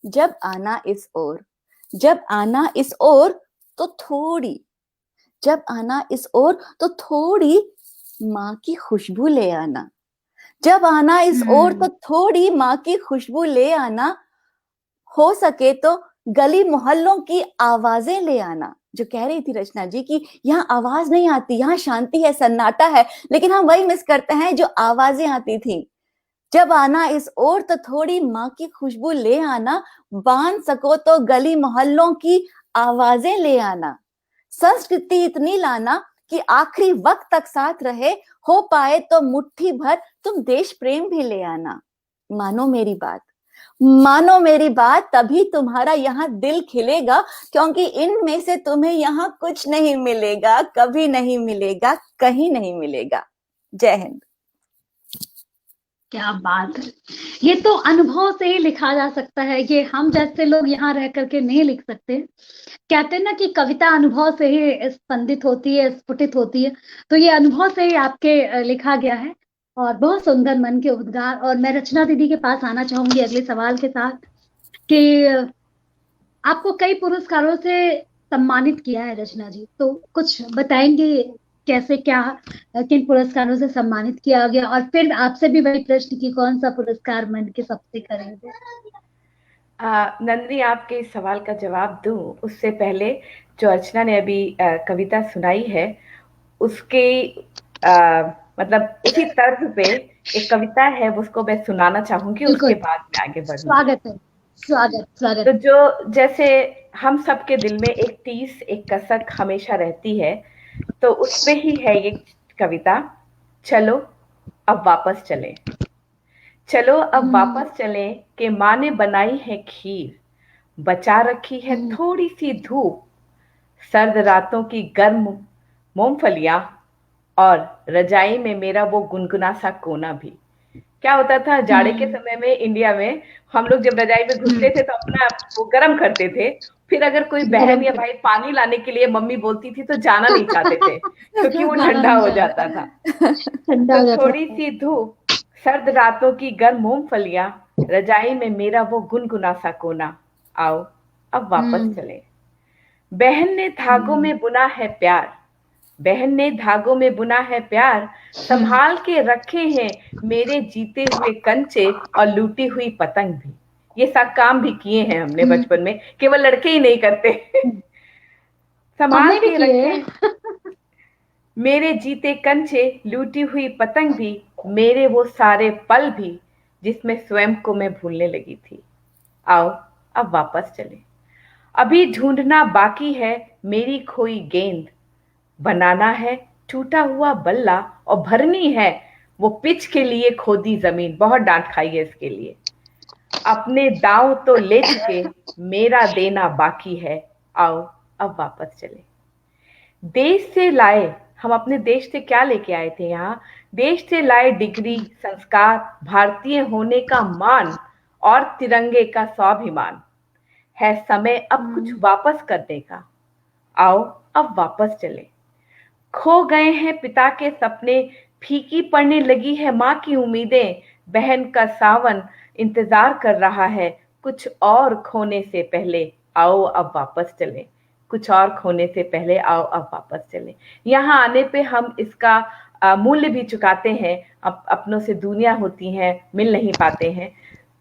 जब आना इस ओर तो थोड़ी, जब आना इस ओर तो थोड़ी माँ की खुशबू ले आना, जब आना इस ओर तो थोड़ी माँ की खुशबू ले आना। हो सके तो गली मोहल्लों की आवाजें ले आना। जो कह रही थी रचना जी कि यहाँ आवाज नहीं आती, यहाँ शांति है, सन्नाटा है, लेकिन हम वही मिस करते हैं जो आवाजें आती थी। जब आना इस ओर तो थोड़ी माँ की खुशबू ले आना, बांध सको तो गली मोहल्लों की आवाजें ले आना। संस्कृति इतनी लाना कि आखिरी वक्त तक साथ रहे, हो पाए तो मुट्ठी भर तुम देश प्रेम भी ले आना। मानो मेरी बात, मानो मेरी बात, तभी तुम्हारा यहाँ दिल खिलेगा, क्योंकि इनमें से तुम्हें यहाँ कुछ नहीं मिलेगा, कभी नहीं मिलेगा, कहीं नहीं मिलेगा। जय हिंद। क्या बात है। ये तो अनुभव से ही लिखा जा सकता है, ये हम जैसे लोग यहाँ रह करके नहीं लिख सकते। कहते हैं ना कि कविता अनुभव से ही स्पंदित होती है, स्फुटित होती है, तो ये अनुभव से ही आपके लिखा गया है और बहुत सुंदर मन के उद्गार। और मैं रचना दीदी के पास आना चाहूंगी अगले सवाल के साथ कि आपको कई पुरस्कारों से सम्मानित किया है रचना जी, तो कुछ बताएंगे कैसे, क्या, किन पुरस्कारों से सम्मानित किया गया, और फिर आपसे भी वही प्रश्न कि कौन सा पुरस्कार मन के सबसे करीब है। नंदिनी, आपके इस सवाल का जवाब दूं उससे पहले जो अर्चना ने अभी कविता सुनाई है उसके मतलब उसी तर्ज पे एक कविता है, उसको मैं सुनाना चाहूंगी, उसके बाद में आगे बढ़ूंगी। स्वागत है, स्वागत स्वागत। तो जो जैसे हम सबके दिल में एक टीस, एक कसक हमेशा रहती है, तो उसपे ही है ये कविता। चलो अब वापस चले, चलो अब वापस चले कि माँ ने बनाई है खीर, बचा रखी है थोड़ी सी धूप, सर्द रातों की गर्म मूंगफलियां और रजाई में मेरा वो गुनगुना सा कोना भी। क्या होता था जाड़े के समय में इंडिया में, हम लोग जब रजाई में घुसते थे तो अपना वो गर्म करते थे, फिर अगर कोई बहन या भाई पानी लाने के लिए मम्मी बोलती थी तो जाना नहीं चाहते थे क्योंकि वो ठंडा हो जाता था। तो थोड़ी सी धूप, सर्द रातों की गर्म मूंगफलियां, रजाई में मेरा वो गुनगुना सा कोना, आओ अब वापस चले। बहन ने धागों में बुना है प्यार, बहन ने धागों में बुना है प्यार, संभाल के रखे हैं मेरे जीते हुए कंचे और लूटी हुई पतंग भी। ये सब काम भी किए हैं हमने बचपन में, केवल लड़के ही नहीं करते। संभाल के रखे मेरे जीते कंचे, लूटी हुई पतंग भी, मेरे वो सारे पल भी जिसमें स्वयं को मैं भूलने लगी थी। आओ अब वापस चले, अभी ढूंढना बाकी है मेरी खोई गेंद, बनाना है टूटा हुआ बल्ला और भरनी है वो पिच के लिए खोदी जमीन। बहुत डांट खाई है इसके लिए। अपने दांव तो ले चुके, मेरा देना बाकी है, आओ अब वापस चले। देश से लाए, हम अपने देश से क्या लेके आए थे यहाँ, देश से लाए डिग्री, संस्कार, भारतीय होने का मान और तिरंगे का स्वाभिमान। है समय अब कुछ वापस करने का, आओ अब वापस चले। खो गए हैं पिता के सपने, फीकी पड़ने लगी है माँ की उम्मीदें, बहन का सावन इंतजार कर रहा है, कुछ और खोने से पहले आओ अब वापस चले। कुछ और खोने से पहले आओ अब वापस चले। यहाँ आने पे हम इसका मूल्य भी चुकाते हैं। अपनों से दुनिया होती है, मिल नहीं पाते हैं,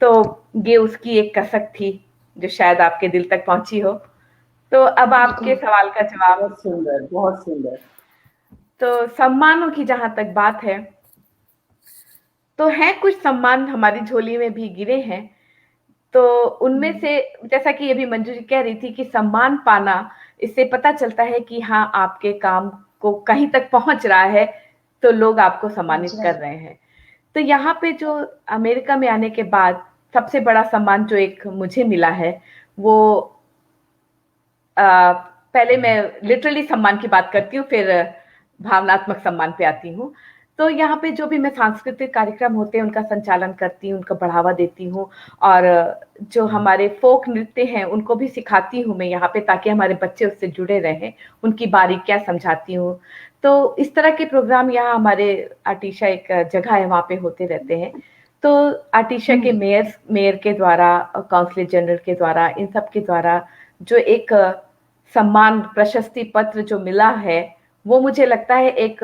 तो ये उसकी एक कसक थी जो शायद आपके दिल तक पहुंची हो। तो अब आपके सवाल का जवाब। बहुत सुंदर, बहुत सुंदर। तो सम्मानों की जहां तक बात है, तो हैं कुछ सम्मान हमारी झोली में भी गिरे हैं। तो उनमें से जैसा कि अभी मंजू जी कह रही थी कि सम्मान पाना, इससे पता चलता है कि हाँ आपके काम को कहीं तक पहुंच रहा है, तो लोग आपको सम्मानित कर रहे हैं। तो यहाँ पे जो अमेरिका में आने के बाद सबसे बड़ा सम्मान जो एक मुझे मिला है, वो पहले मैं लिटरली सम्मान की बात करती हूँ, फिर भावनात्मक सम्मान पे आती हूँ। तो यहाँ पे जो भी मैं सांस्कृतिक कार्यक्रम होते हैं उनका संचालन करती हूँ, उनका बढ़ावा देती हूँ, और जो हमारे फोक नृत्य हैं उनको भी सिखाती हूँ मैं यहाँ पे, ताकि हमारे बच्चे उससे जुड़े रहें, उनकी बारीकियां समझाती हूँ। तो इस तरह के प्रोग्राम यहाँ हमारे आटिशा एक जगह है, वहाँ पे होते रहते हैं। तो आटिशा के मेयर के द्वारा, काउंसिलर जनरल के द्वारा, इन सब के द्वारा जो एक सम्मान प्रशस्ति पत्र जो मिला है, वो मुझे लगता है एक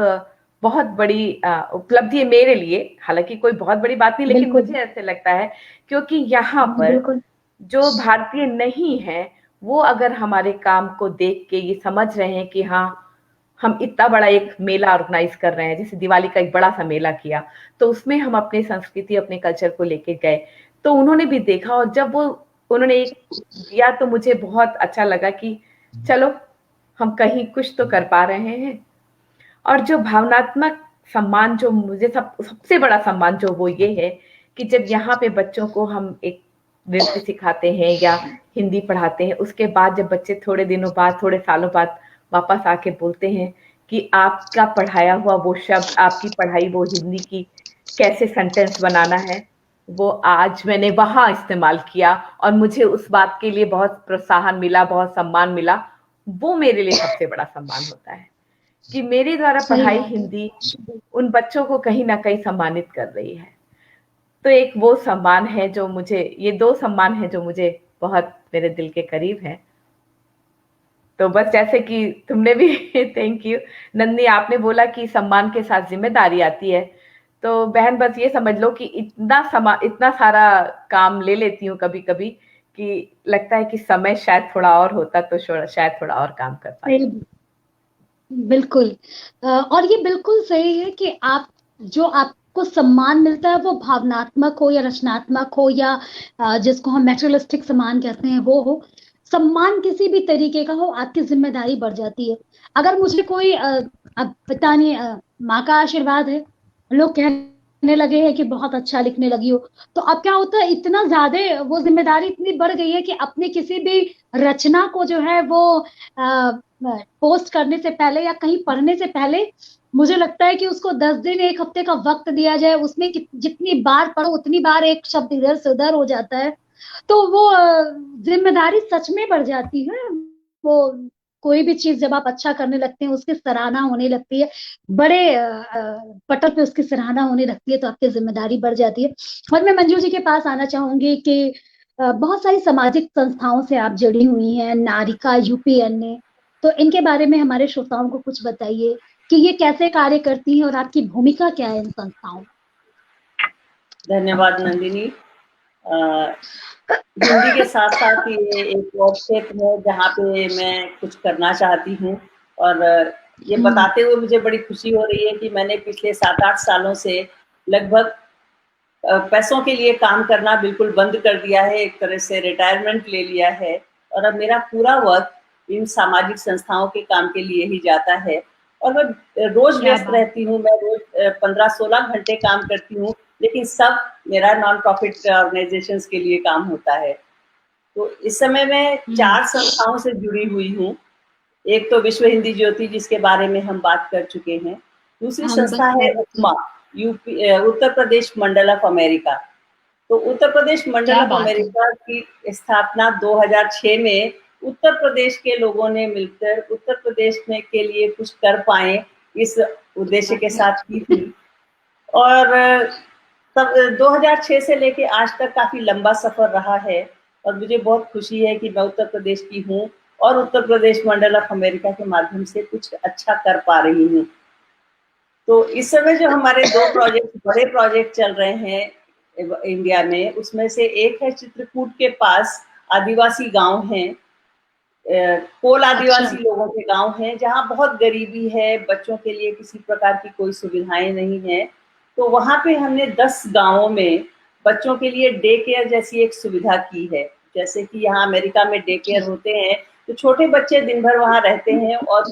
बहुत बड़ी उपलब्धि है मेरे लिए। हालांकि कोई बहुत बड़ी बात नहीं, लेकिन मुझे ऐसे लगता है क्योंकि यहाँ पर जो भारतीय नहीं है वो अगर हमारे काम को देख के ये समझ रहे हैं कि हाँ, हम इतना बड़ा एक मेला ऑर्गेनाइज कर रहे हैं, जैसे दिवाली का एक बड़ा सा मेला किया, तो उसमें हम अपने संस्कृति, अपने कल्चर को लेके गए, तो उन्होंने भी देखा, और जब वो उन्होंने एक दिया तो मुझे बहुत अच्छा लगा कि चलो हम कहीं कुछ तो कर पा रहे हैं। और जो भावनात्मक सम्मान जो मुझे सबसे बड़ा सम्मान जो वो ये है कि जब यहाँ पे बच्चों को हम एक नृत्य सिखाते हैं या हिंदी पढ़ाते हैं, उसके बाद जब बच्चे थोड़े दिनों बाद, थोड़े सालों बाद वापस आके बोलते हैं कि आपका पढ़ाया हुआ वो शब्द, आपकी पढ़ाई वो हिंदी की कैसे सेंटेंस बनाना है, वो आज मैंने वहां इस्तेमाल किया और मुझे उस बात के लिए बहुत प्रोत्साहन मिला, बहुत सम्मान मिला, वो मेरे लिए सबसे बड़ा सम्मान होता है कि मेरे द्वारा सही पढ़ाई बात है। हिंदी उन बच्चों को कहीं ना कहीं सम्मानित कर रही है। तो एक वो सम्मान है जो मुझे, ये दो सम्मान है जो मुझे बहुत मेरे दिल के करीब है। तो बस जैसे कि तुमने भी थैंक यू नंदनी, आपने बोला कि सम्मान के साथ जिम्मेदारी आती है, तो बहन बस ये समझ लो कि इतना सारा काम ले लेती हूँ कभी कभी कि लगता है कि समय शायद थोड़ा और होता तो शायद थोड़ा और काम कर पाती। सही, बिल्कुल। और ये बिल्कुल सही है कि आप जो आपको सम्मान मिलता है वो भावनात्मक हो या रचनात्मक हो या जिसको हम मैटेरियलिस्टिक सम्मान कहते हैं वो हो, सम्मान किसी भी तरीके का हो, आपकी जिम्मेदारी बढ़ जाती है। अगर मुझे कोई अब पता नहीं, माँ का आशीर्वाद है, लोग कहने लगे हैं कि बहुत अच्छा लिखने लगी हो, तो अब क्या होता है, इतना ज्यादा वो जिम्मेदारी इतनी बढ़ गई है कि अपने किसी भी रचना को जो है वो पोस्ट करने से पहले या कहीं पढ़ने से पहले मुझे लगता है कि उसको 10 दिन 1 हफ्ते का वक्त दिया जाए, उसमें जितनी बार पढ़ो उतनी बार एक शब्द इधर से उधर हो जाता है, तो वो जिम्मेदारी सच में बढ़ जाती है। वो कोई भी चीज जब आप अच्छा करने लगते हैं उसकी सराहना होने लगती है, बड़े पटल पे उसकी सराहना होने लगती है, तो आपकी जिम्मेदारी बढ़ जाती है। और मैं मंजू जी के पास आना चाहूंगी कि बहुत सारी सामाजिक संस्थाओं से आप जुड़ी हुई हैं, नारिका, यूपीएनए, तो इनके बारे में हमारे श्रोताओं को कुछ बताइए कि ये कैसे कार्य करती हैं और आपकी भूमिका क्या है इन संस्थाओं। धन्यवाद नंदिनी। हिंदी के साथ साथ ये एक और क्षेत्र है जहाँ पे मैं कुछ करना चाहती हूँ, और ये बताते हुए मुझे बड़ी खुशी हो रही है कि मैंने पिछले 7-8 सालों से लगभग पैसों के लिए काम करना बिल्कुल बंद कर दिया है, एक तरह से रिटायरमेंट ले लिया है, और अब मेरा पूरा वक्त इन सामाजिक संस्थाओं के काम के लिए ही जाता है। और मैं रोज व्यस्त रहती हूँ, मैं रोज 15-16 घंटे काम करती हूँ, लेकिन सब मेरा नॉन प्रॉफिट ऑर्गेनाइजेशंस के लिए काम होता है। तो इस समय मैं 4 संस्थाओं से जुड़ी हुई हूँ। एक तो विश्व हिंदी ज्योति, जिसके बारे में हम बात कर चुके हैं। दूसरी संस्था है उपमा, यूपी उत्तर प्रदेश मंडल ऑफ अमेरिका। तो उत्तर प्रदेश मंडल ऑफ अमेरिका की स्थापना 2006 में उत्तर प्रदेश के लोगों ने मिलकर उत्तर प्रदेश में के लिए कुछ कर पाए, इस उद्देश्य के साथ की थी। और तब 2006 से लेके आज तक काफी लंबा सफर रहा है, और मुझे बहुत खुशी है कि मैं उत्तर प्रदेश की हूँ और उत्तर प्रदेश मंडल ऑफ अमेरिका के माध्यम से कुछ अच्छा कर पा रही हूँ। तो इस समय जो हमारे 2 बड़े प्रोजेक्ट चल रहे हैं इंडिया में, उसमें से एक है चित्रकूट के पास आदिवासी गांव हैं, कोल आदिवासी लोगों के गांव हैं, जहां बहुत गरीबी है, बच्चों के लिए किसी प्रकार की कोई सुविधाएं नहीं है। तो वहां पे हमने 10 गांवों में बच्चों के लिए डे केयर जैसी एक सुविधा की है। जैसे कि यहाँ अमेरिका में डे केयर होते हैं, तो छोटे बच्चे दिन भर वहां रहते हैं और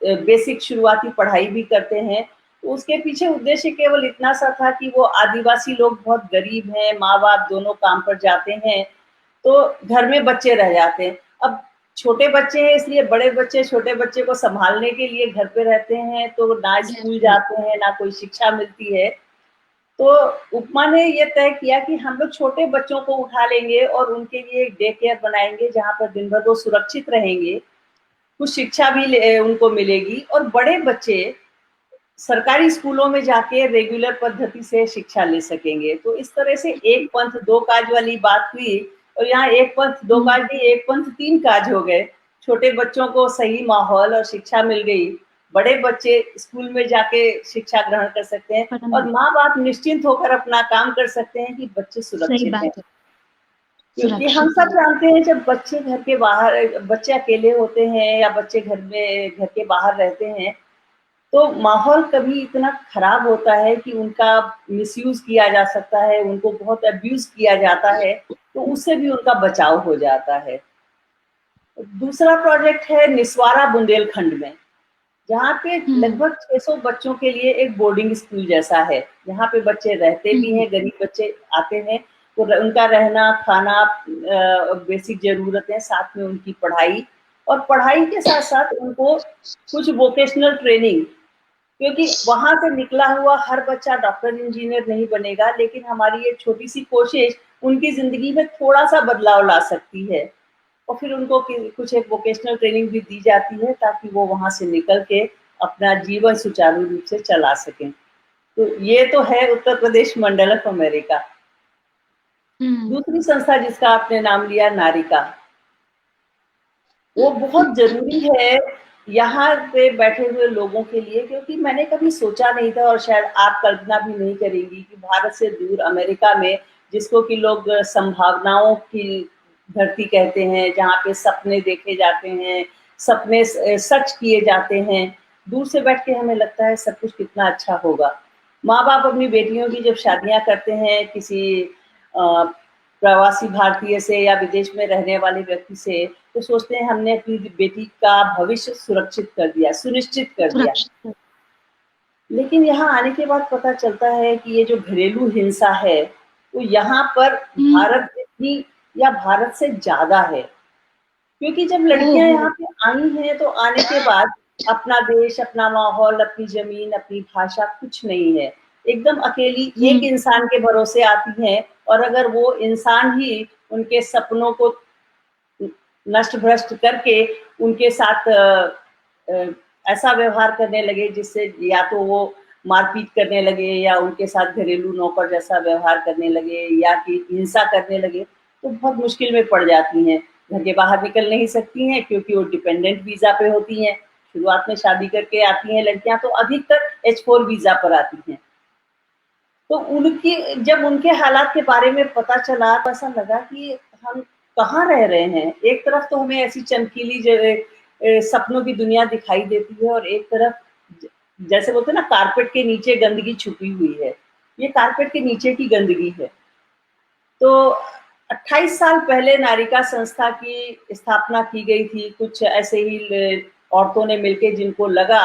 बेसिक शुरुआती पढ़ाई भी करते हैं। तो उसके पीछे उद्देश्य केवल इतना सा था कि वो आदिवासी लोग बहुत गरीब हैं, माँ बाप दोनों काम पर जाते हैं, तो घर में बच्चे रह जाते हैं। अब छोटे बच्चे हैं, इसलिए बड़े बच्चे छोटे बच्चे को संभालने के लिए घर पे रहते हैं, तो ना स्कूल जाते हैं, ना कोई शिक्षा मिलती है। तो उपमा ने ये तय किया कि हम लोग छोटे बच्चों को उठा लेंगे और उनके लिए एक डे केयर बनाएंगे, जहाँ पर दिन भर वो सुरक्षित रहेंगे, कुछ शिक्षा भी उनको मिलेगी, और बड़े बच्चे सरकारी स्कूलों में जाके रेगुलर पद्धति से शिक्षा ले सकेंगे। तो इस तरह से एक पंथ दो काज वाली बात हुई, और यहाँ एक पंथ दो काज नहीं, एक पंथ 3 काज हो गए। छोटे बच्चों को सही माहौल और शिक्षा मिल गई, बड़े बच्चे स्कूल में जाके शिक्षा ग्रहण कर सकते हैं, और माँ बाप निश्चिंत होकर अपना काम कर सकते हैं कि बच्चे सुरक्षित हैं। क्योंकि हम सब जानते हैं जब बच्चे घर के बाहर, बच्चे अकेले होते हैं या बच्चे घर के बाहर रहते हैं, तो माहौल कभी इतना खराब होता है कि उनका मिसयूज किया जा सकता है, उनको बहुत अब्यूज किया जाता है, तो उससे भी उनका बचाव हो जाता है। दूसरा प्रोजेक्ट है निस्वारा बुंदेलखंड में, जहाँ पे लगभग 600 बच्चों के लिए एक बोर्डिंग स्कूल जैसा है, जहाँ पे बच्चे रहते भी हैं, गरीब बच्चे आते हैं, तो उनका रहना, खाना, बेसिक जरूरतें, साथ में उनकी पढ़ाई, और पढ़ाई के साथ साथ उनको कुछ वोकेशनल ट्रेनिंग, क्योंकि वहां से निकला हुआ हर बच्चा डॉक्टर इंजीनियर नहीं बनेगा, लेकिन हमारी ये छोटी सी कोशिश उनकी जिंदगी में थोड़ा सा बदलाव ला सकती है। और फिर उनको कुछ एक वोकेशनल ट्रेनिंग भी दी जाती है ताकि वो वहां से निकल के अपना जीवन सुचारू रूप से चला सकें। तो ये तो है उत्तर प्रदेश मंडल ऑफ अमेरिका। दूसरी संस्था जिसका आपने नाम लिया, नारिका, वो बहुत जरूरी है यहाँ पे बैठे हुए लोगों के लिए, क्योंकि मैंने कभी सोचा नहीं था और शायद आप कल्पना भी नहीं करेंगी कि भारत से दूर अमेरिका में, जिसको कि लोग संभावनाओं की धरती कहते हैं, जहाँ पे सपने देखे जाते हैं, सपने सच किए जाते हैं, दूर से बैठ के हमें लगता है सब कुछ कितना अच्छा होगा। माँ बाप अपनी बेटियों की जब शादियां करते हैं किसी प्रवासी भारतीय से या विदेश में रहने वाले व्यक्ति से, तो सोचते हैं हमने अपनी बेटी का भविष्य सुरक्षित कर दिया, सुनिश्चित कर दिया। लेकिन यहाँ आने के बाद पता चलता है कि ये जो घरेलू हिंसा है वो यहाँ पर भारत जितनी या भारत से ज्यादा है। क्योंकि जब लड़कियां यहाँ पे आई हैं तो आने के बाद अपना देश, अपना माहौल, अपनी जमीन, अपनी भाषा कुछ नहीं है, एकदम अकेली एक इंसान के भरोसे आती हैं। और अगर वो इंसान ही उनके सपनों को नष्ट भ्रष्ट करके उनके साथ ऐसा व्यवहार करने लगे जिससे या तो वो मारपीट करने लगे या उनके साथ घरेलू नौकर जैसा व्यवहार करने लगे या कि हिंसा करने लगे, तो बहुत मुश्किल में पड़ जाती हैं। घर के बाहर निकल नहीं सकती हैं क्योंकि वो डिपेंडेंट वीजा पे होती हैं। शुरुआत में शादी करके आती हैं लड़कियां तो अधिकतर H4 वीजा पर आती हैं। तो उनकी जब उनके हालात के बारे में पता चला तो ऐसा लगा कि हम कहाँ रह रहे हैं। एक तरफ तो हमें ऐसी चमकीली सपनों की दुनिया दिखाई देती है और एक तरफ जैसे बोलते हैं ना, कारपेट के नीचे गंदगी छुपी हुई है। ये कारपेट के नीचे की गंदगी है। तो 28 साल पहले नारिका संस्था की स्थापना की गई थी। कुछ ऐसे ही औरतों ने मिलकर, जिनको लगा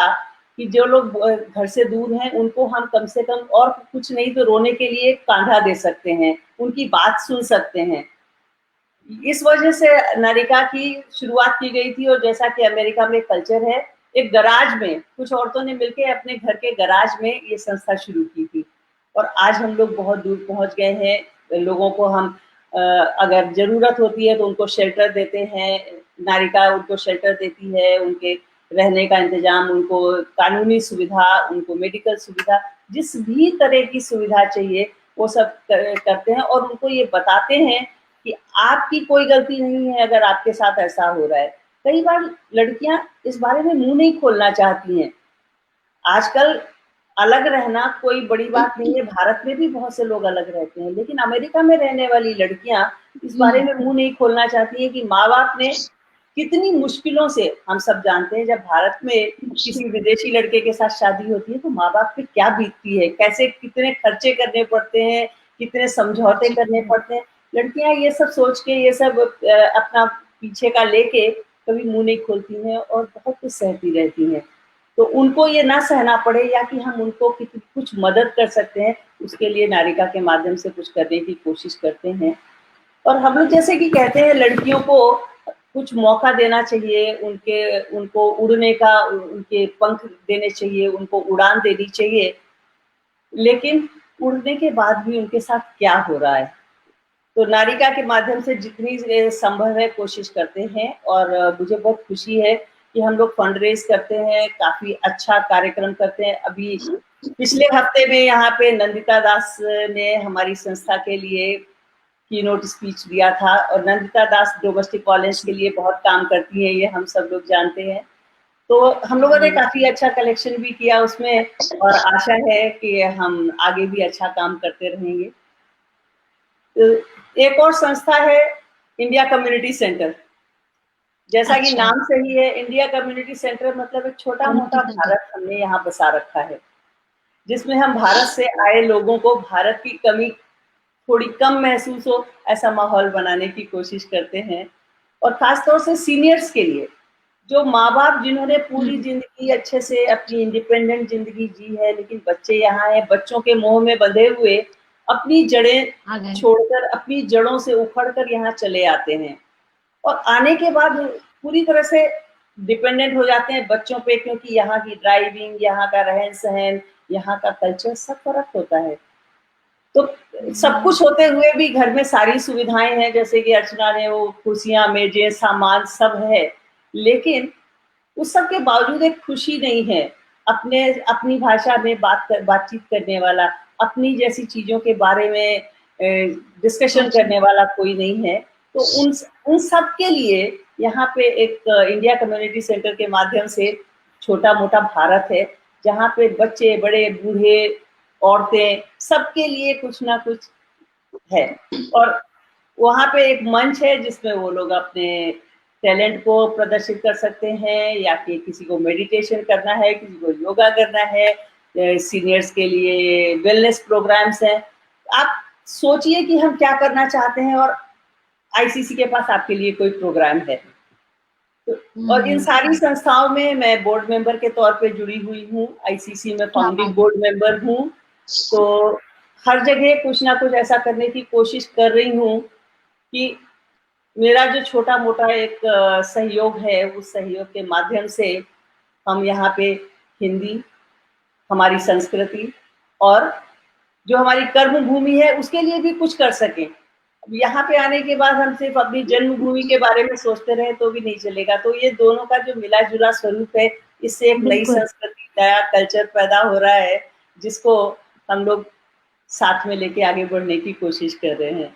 कि जो लोग घर से दूर हैं उनको हम कम से कम और कुछ नहीं तो रोने के लिए कांधा दे सकते हैं, उनकी बात सुन सकते हैं। इस वजह से नारिका की शुरुआत की गई थी। और जैसा कि अमेरिका में कल्चर है, एक गराज में कुछ औरतों ने मिलकर अपने घर के गराज में ये संस्था शुरू की थी। और आज हम लोग बहुत दूर पहुंच गए हैं। लोगों को हम अगर जरूरत होती है तो उनको शेल्टर देते हैं। नारिका उनको शेल्टर देती है, उनके रहने का इंतजाम, उनको कानूनी सुविधा, उनको मेडिकल सुविधा, जिस भी तरह की सुविधा चाहिए वो सब करते हैं। और उनको ये बताते हैं कि आपकी कोई गलती नहीं है अगर आपके साथ ऐसा हो रहा है। कई बार लड़कियां इस बारे में मुंह नहीं खोलना चाहती हैं। आजकल अलग रहना कोई बड़ी बात नहीं है, भारत में भी बहुत से लोग अलग रहते हैं, लेकिन अमेरिका में रहने वाली लड़कियां इस बारे में मुंह नहीं खोलना चाहती हैं कि माँ बाप ने कितनी मुश्किलों से, हम सब जानते हैं जब भारत में किसी विदेशी लड़के के साथ शादी होती है तो माँ बाप पे क्या बीतती है, कैसे कितने खर्चे करने पड़ते हैं, कितने समझौते करने पड़ते हैं। लड़कियां ये सब सोच के, ये सब अपना पीछे का लेके कभी मुंह नहीं खोलती हैं और बहुत कुछ सहती रहती हैं। तो उनको ये ना सहना पड़े या कि हम उनको कुछ मदद कर सकते हैं, उसके लिए नारिका के माध्यम से कुछ करने की कोशिश करते हैं। और हम लोग जैसे कि कहते हैं लड़कियों को कुछ मौका देना चाहिए, उनको उड़ने का, उनके पंख देने चाहिए, उनको उड़ान देनी चाहिए। लेकिन उड़ने के बाद भी उनके साथ क्या हो रहा है, तो नारिका के माध्यम से जितनी संभव है कोशिश करते हैं। और मुझे बहुत खुशी है कि हम लोग फंड रेज करते हैं, काफी अच्छा कार्यक्रम करते हैं। अभी पिछले हफ्ते में यहाँ पे नंदिता दास ने हमारी संस्था के लिए कीनोट स्पीच दिया था। और नंदिता दास डोमेस्टिक कॉलेज के लिए बहुत काम करती है, ये हम सब लोग जानते हैं। तो हम लोगों ने काफी अच्छा कलेक्शन भी किया उसमें, और आशा है कि हम आगे भी अच्छा काम करते रहेंगे। एक और संस्था है इंडिया कम्युनिटी सेंटर। जैसा कि अच्छा। नाम से ही है, इंडिया कम्युनिटी सेंटर मतलब एक छोटा मोटा कम्युनिटी सेंटर। भारत हमने यहाँ बसा रखा है, जिसमें हम भारत से आए लोगों को भारत की कमी थोड़ी कम महसूस हो, ऐसा माहौल बनाने की कोशिश करते हैं। और खासतौर से सीनियर्स के लिए, जो माँ बाप जिन्होंने पूरी जिंदगी अच्छे से अपनी इंडिपेंडेंट जिंदगी जी है, लेकिन बच्चे यहाँ हैं, बच्चों के मोह में बंधे हुए अपनी जड़ें आ गए। छोड़कर, अपनी जड़ों से उखड़कर यहाँ चले आते हैं, और आने के बाद पूरी तरह से डिपेंडेंट हो जाते हैं बच्चों पे, क्योंकि यहाँ की ड्राइविंग, यहाँ का रहन सहन, यहाँ का कल्चर सब फर्क होता है। तो सब कुछ होते हुए भी घर में सारी सुविधाएं हैं, जैसे कि अर्चना ने वो कुर्सियां, मेजें, सामान सब है, लेकिन उस सब के बावजूद एक खुशी नहीं है। अपनी भाषा में बातचीत करने वाला, अपनी जैसी चीजों के बारे में डिस्कशन करने वाला कोई नहीं है। तो उन सब के लिए यहाँ पे एक इंडिया कम्युनिटी सेंटर के माध्यम से छोटा मोटा भारत है, जहाँ पे बच्चे, बड़े, बूढ़े, औरतें, सबके लिए कुछ ना कुछ है। और वहाँ पे एक मंच है जिसमें वो लोग अपने टैलेंट को प्रदर्शित कर सकते हैं, या कि किसी को मेडिटेशन करना है, किसी को योगा करना है, सीनियर्स के लिए वेलनेस प्रोग्राम्स हैं। आप सोचिए कि हम क्या करना चाहते हैं, और आईसीसी के पास आपके लिए कोई प्रोग्राम है। और इन सारी संस्थाओं में मैं बोर्ड मेंबर के तौर पे जुड़ी हुई हूँ, आईसीसी में फाउंडिंग बोर्ड मेंबर हूँ। तो हर जगह कुछ ना कुछ ऐसा करने की कोशिश कर रही हूँ कि मेरा जो छोटा मोटा एक सहयोग है, उस सहयोग के माध्यम से हम यहाँ पे हिंदी, हमारी संस्कृति और जो हमारी कर्म भूमि है उसके लिए भी कुछ कर सकें। यहाँ पे आने के बाद हम सिर्फ अपनी जन्मभूमि के बारे में सोचते रहे तो भी नहीं चलेगा। तो ये दोनों का जो मिला जुला स्वरूप है, इससे एक नई संस्कृति, नया कल्चर पैदा हो रहा है, जिसको हम लोग साथ में लेके आगे बढ़ने की कोशिश कर रहे हैं।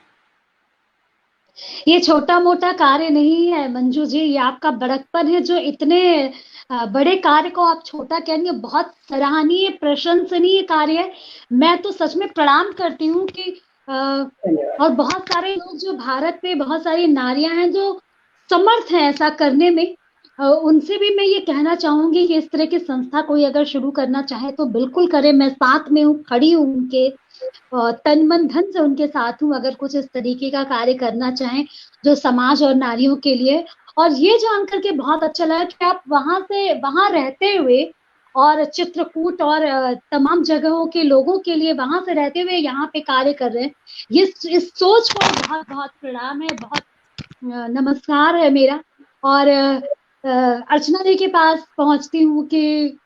ये छोटा मोटा कार्य नहीं है मंजू जी, ये आपका बड़कपन है जो इतने बड़े कार्य को आप छोटा कहेंगे। बहुत सराहनीय, प्रशंसनीय कार्य है। मैं तो सच में प्रणाम करती हूँ कि और बहुत सारे लोग जो भारत में, बहुत सारी नारियां हैं जो समर्थ हैं ऐसा करने में, उनसे भी मैं ये कहना चाहूंगी कि इस तरह की संस्था कोई अगर शुरू करना चाहे तो बिल्कुल करे। मैं साथ में हूँ, खड़ी हूँ उनके, तन मन धन से उनके साथ हूँ, अगर कुछ इस तरीके का कार्य करना चाहें जो समाज और नारियों के लिए। और ये जानकर के बहुत अच्छा लगा कि आप वहां रहते हुए और चित्रकूट और तमाम जगहों के लोगों के लिए वहां से रहते हुए यहाँ पे कार्य कर रहे हैं। ये इस सोच को बहुत बहुत प्रणाम है, बहुत नमस्कार है मेरा। और अर्चना जी के पास पहुंचती हूँ कि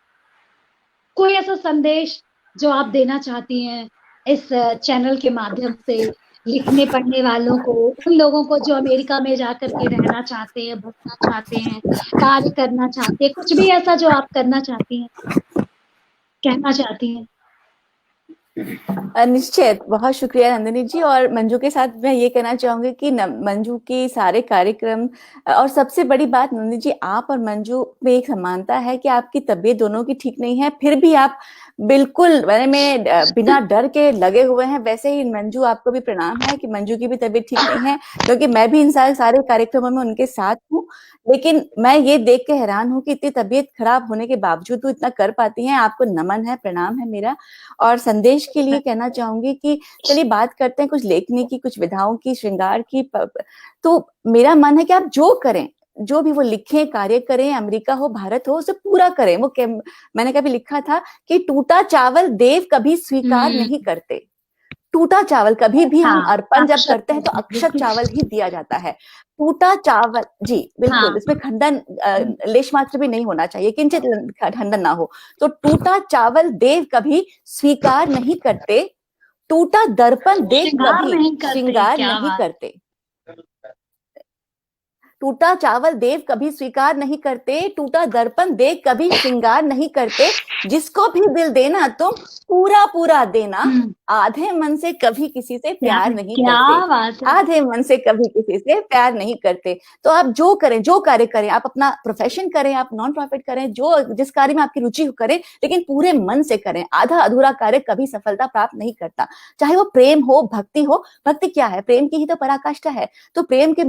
कोई ऐसा संदेश जो आप देना चाहती हैं इस चैनल के माध्यम से लिखने पढ़ने वालों को, उन लोगों को जो अमेरिका में जाकर के रहना चाहते हैं, बसना चाहते हैं, कार्य करना चाहते हैं, कुछ भी ऐसा जो आप करना चाहती हैं, कहना चाहती हैं। निश्चित, बहुत शुक्रिया नंदिनी जी। और मंजू के साथ मैं ये कहना चाहूंगी कि मंजू की सारे कार्यक्रम, और सबसे बड़ी बात नंदिनी जी, आप और मंजू में एक समानता है कि आपकी तबीयत दोनों की ठीक नहीं है, फिर भी आप बिल्कुल में बिना डर के लगे हुए हैं। वैसे ही मंजू, आपको भी प्रणाम है कि मंजू की भी तबीयत ठीक नहीं है, क्योंकि मैं भी इन सारे कार्यक्रमों में उनके साथ हूँ। लेकिन मैं ये देख के हैरान हूँ कि इतनी तबीयत खराब होने के बावजूद वो इतना कर पाती हैं। आपको नमन है, प्रणाम है मेरा। और संदेश के लिए कहना चाहूंगी कि चलिए बात करते हैं कुछ लेखनी की, कुछ विधाओं की, श्रृंगार की। तो मेरा मन है कि आप जो करें, जो भी वो लिखें, कार्य करें, अमेरिका हो, भारत हो, उसे पूरा करें। वो मैंने कभी लिखा था कि टूटा चावल देव कभी स्वीकार नहीं करते। टूटा चावल कभी भी हम अर्पण जब करते हैं तो अक्षत चावल ही दिया जाता है। टूटा चावल, जी बिल्कुल, इसमें खंडन लेश मात्र भी नहीं होना चाहिए, किंचित खंडन ना हो। तो टूटा चावल देव कभी स्वीकार नहीं करते, टूटा दर्पण देव कभी श्रृंगार नहीं करते। टूटा चावल देव कभी स्वीकार नहीं करते, टूटा दर्पण देख कभी श्रृंगार नहीं करते, जिसको भी दिल देना तुम पूरा पूरा देना, आधे मन से कभी किसी से प्यार नहीं क्या करते, बात है। आधे मन से कभी किसी से प्यार नहीं करते। तो आप जो करें, जो कार्य करें, आप अपना प्रोफेशन करें, आप नॉन प्रॉफिट करें, जो जिस कार्य में आपकी रुचि करें, लेकिन पूरे मन से करें। आधा अधूरा कार्य कभी सफलता प्राप्त नहीं करता, चाहे वो प्रेम हो, भक्ति हो। भक्ति क्या है? प्रेम की ही तो पराकाष्ठा है। तो प्रेम के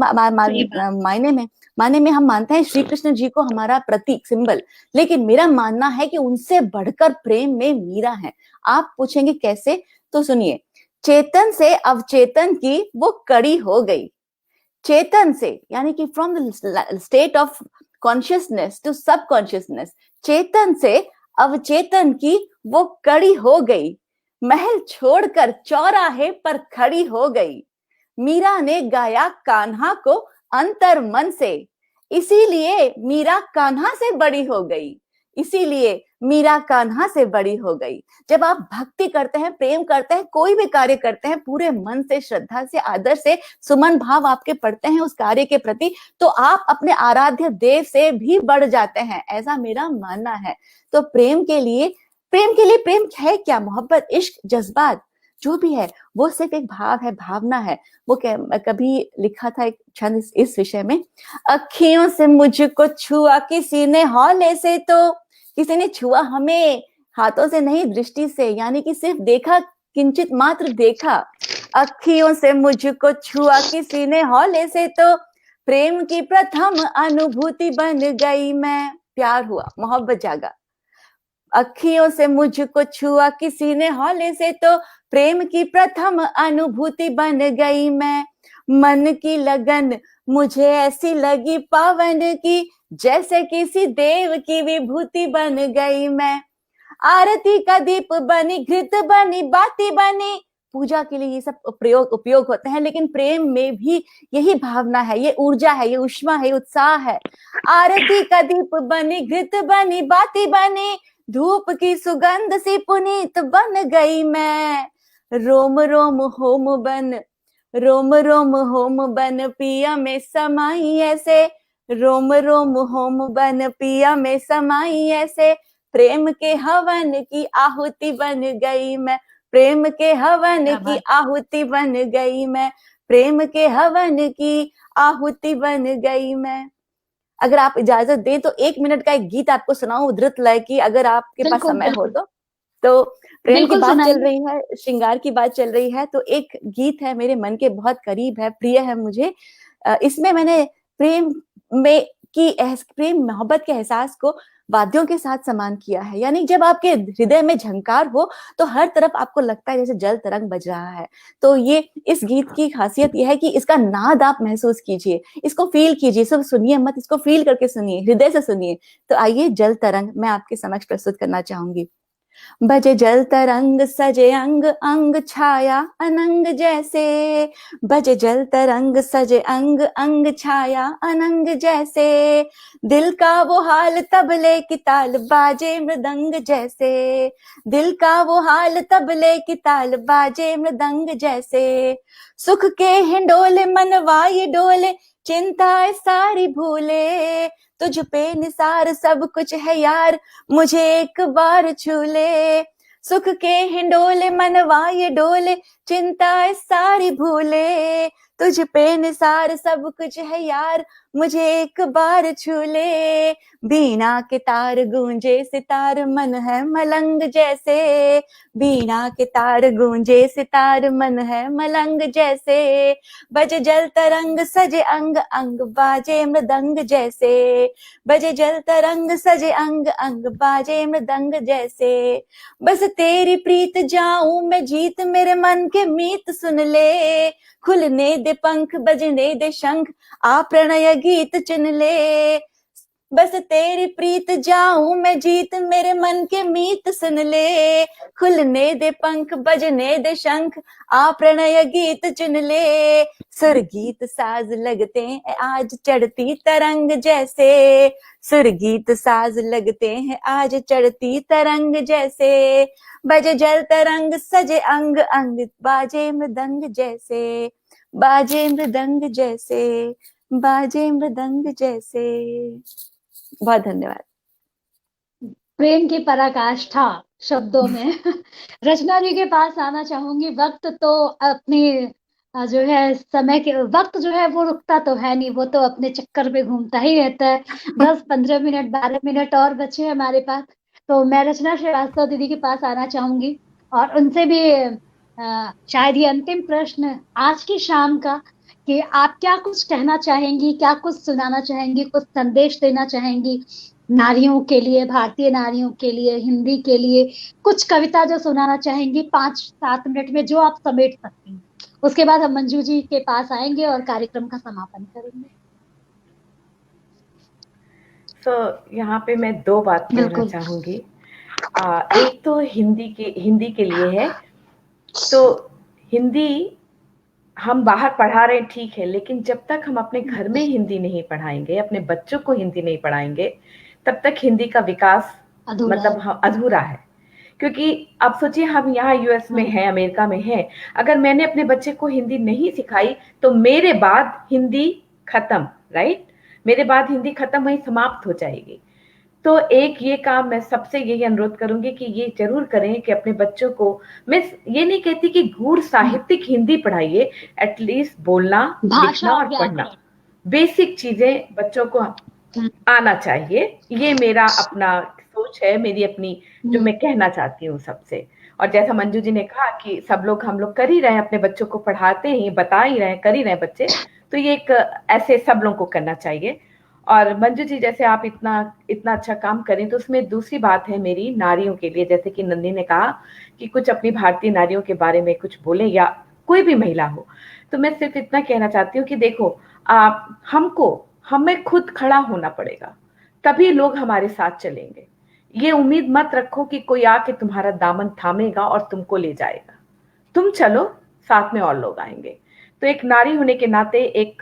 मायने में हम मानते हैं श्री कृष्ण जी को हमारा प्रतीक, सिंबल, लेकिन मेरा मानना है कि उनसे बढ़कर प्रेम में मीरा है। आप पूछेंगे कैसे? तो सुनिए, चेतन से अवचेतन की वो कड़ी हो गई। चेतन से यानी कि from the state of consciousness to sub consciousness, चेतन से अवचेतन की वो कड़ी हो गई। महल छोड़कर चौराहे पर खड़ी हो गई। मीरा ने गाया कान्हा को अंतर मन से, इसीलिए मीरा कान्हा से बड़ी हो गई। इसीलिए मीरा कान्हा से बड़ी हो गई। जब आप भक्ति करते हैं, प्रेम करते हैं, कोई भी कार्य करते हैं, पूरे मन से, श्रद्धा से, आदर से, सुमन भाव आपके पड़ते हैं उस कार्य के प्रति, तो आप अपने आराध्य देव से भी बढ़ जाते हैं, ऐसा मेरा मानना है। तो प्रेम के लिए प्रेम है क्या? मोहब्बत, इश्क, जज्बात जो भी है वो सिर्फ एक भाव है, भावना है। वो कभी लिखा था एक छंद इस विषय में, अखियों से मुझको छुआ किसी ने हौले से, तो किसी ने छुआ हमें हाथों से नहीं, दृष्टि से, यानी कि सिर्फ देखा, किंचित मात्र देखा। अखियों से मुझको छुआ किसी ने हौले से, तो प्रेम की प्रथम अनुभूति बन गई मैं। प्यार हुआ, मोहब्बत जागा। अखियों से मुझको छुआ किसी ने हौले से, तो प्रेम की प्रथम अनुभूति बन गई मैं। मन की लगन मुझे ऐसी लगी पावन की, जैसे किसी देव की विभूति बन गई मैं। आरती का दीप बनी, घृत बनी, बाती बनी। पूजा के लिए ये सब उपयोग होते हैं, लेकिन प्रेम में भी यही भावना है, ये ऊर्जा है, ये उष्मा है, ये उत्साह है। आरती का दीप बनी, घृत बनी, बाती बनी, धूप की सुगंध सी पुनीत बन गई मैं। रोम रोम होम बन, रोम रोम होम बन पिया में समाई ऐसे, रोम रोम होम बन पिया में समाई ऐसे। प्रेम के हवन की आहुति बन गई मैं। प्रेम के हवन की आहुति बन गई मैं। प्रेम के हवन की आहुति बन गई मैं। अगर आप इजाजत दें तो 1 मिनट का एक गीत आपको सुनाऊं उद्धृत लय की, अगर आपके पास समय हो तो प्रेम की बात चल रही है, श्रृंगार की बात चल रही है, तो एक गीत है मेरे मन के बहुत करीब है, प्रिय है मुझे। इसमें मैंने प्रेम मोहब्बत के एहसास को वाद्यों के साथ समान किया है। यानी जब आपके हृदय में झंकार हो तो हर तरफ आपको लगता है जैसे जल तरंग बज रहा है। तो ये इस गीत की खासियत यह है कि इसका नाद आप महसूस कीजिए, इसको फील कीजिए, सिर्फ सुनिए मत, इसको फील करके सुनिए, हृदय से सुनिए। तो आइए जल तरंग मैं आपके समक्ष प्रस्तुत करना चाहूंगी। बजे जल तरंग सजे अंग अंग छाया अनंग जैसे, बजे जल तरंग सजे अंग अंग छाया अनंग जैसे। दिल का वो हाल तबले की ताल बाजे मृदंग जैसे, दिल का वो हाल तबले की ताल बाजे मृदंग जैसे। सुख के हिंडोले मनवा ये डोले, चिंताएं सारी भूले। तुझ पे निसार सब कुछ है यार, मुझे एक बार छू ले। सुख के हिंडोले मनवा ये डोले, चिंताएं सारी भूले। तुझ पे निसार सब कुछ है यार, मुझे एक बार छू ले। बीना के तार गूंजे सितार, मन है मलंग जैसे। बीना के तार गूंजे सितार, मन है मलंग जैसे। बजे जल तरंग सजे अंग अंग बाजे मृदंग जैसे, बजे जल तरंग सजे अंग अंग बाजे मृदंग जैसे। बस तेरी प्रीत जाऊं मैं जीत, मेरे मन के मीत सुन ले। खुलने दे पंख बजने दे शंख, आ प्रणय गीत चुन ले। बस तेरी प्रीत जाऊं मैं जीत, मेरे मन के मीत सुन ले। खुलने दे पंख बजने दे शंख, आ प्रणय गीत चुन ले। सुर गीत साज लगते हैं आज चढ़ती तरंग जैसे, सुर गीत साज लगते हैं आज चढ़ती तरंग जैसे। बजे जल तरंग सजे अंग अंग बाजे मृदंग जैसे, बाजे मृदंग जैसे, बाजे मृदंग जैसे। बहुत धन्यवाद। प्रेम की पराकाष्ठा शब्दों में रचना जी के पास आना चाहूंगी। वक्त तो अपने जो है समय के वक्त जो है वो रुकता तो है नहीं, वो तो अपने चक्कर पे घूमता ही रहता है। 10-15 मिनट 12 मिनट और बचे हैं हमारे पास, तो मैं रचना श्रीवास्तव दीदी के पास आना चाहूंगी और उनसे भी शायद ये अंतिम प्रश्न आज की शाम का, कि आप क्या कुछ कहना चाहेंगी, क्या कुछ सुनाना चाहेंगी, कुछ संदेश देना चाहेंगी नारियों के लिए, भारतीय नारियों के लिए, हिंदी के लिए, कुछ कविता जो सुनाना चाहेंगी 5-7 मिनट में, जो आप समेट सकती हैं। उसके बाद हम मंजू जी के पास आएंगे और कार्यक्रम का समापन करेंगे। यहाँ पे मैं दो बात कहना बिल्कुल। चाहूंगी। एक तो हिंदी के लिए है। तो हिंदी हम बाहर पढ़ा रहे हैं, ठीक है, लेकिन जब तक हम अपने घर में हिंदी नहीं पढ़ाएंगे, अपने बच्चों को हिंदी नहीं पढ़ाएंगे, तब तक हिंदी का विकास मतलब अधूरा है। क्योंकि आप सोचिए, हम यहाँ यूएस में हैं, अमेरिका में हैं, अगर मैंने अपने बच्चे को हिंदी नहीं सिखाई तो मेरे बाद हिंदी खत्म, राइट? मेरे बाद हिंदी खत्म, वहीं समाप्त हो जाएगी। तो एक ये काम मैं सबसे यही अनुरोध करूंगी कि ये जरूर करें कि अपने बच्चों को, मैं ये नहीं कहती कि गूढ़ साहित्यिक हिंदी पढ़ाइए, एटलीस्ट बोलना, लिखना और पढ़ना, बेसिक चीजें बच्चों को आना चाहिए। ये मेरा अपना सोच है, मेरी अपनी जो मैं कहना चाहती हूँ सबसे। और जैसा मंजू जी ने कहा कि सब लोग, हम लोग कर ही रहे हैं, अपने बच्चों को पढ़ाते हैं, बता ही रहे हैं, कर ही रहे हैं बच्चे, तो ये एक ऐसे सब लोगों को करना चाहिए। और मंजू जी, जैसे आप इतना अच्छा काम करें, तो उसमें दूसरी बात है मेरी नारियों के लिए, जैसे कि नंदी ने कहा कि कुछ अपनी भारतीय नारियों के बारे में कुछ बोले, या कोई भी महिला हो, तो मैं सिर्फ इतना कहना चाहती हूँ कि देखो, हमें खुद खड़ा होना पड़ेगा, तभी लोग हमारे साथ चलेंगे। ये उम्मीद मत रखो कि कोई आके तुम्हारा दामन थामेगा और तुमको ले जाएगा। तुम चलो, साथ में और लोग आएंगे। तो एक नारी होने के नाते एक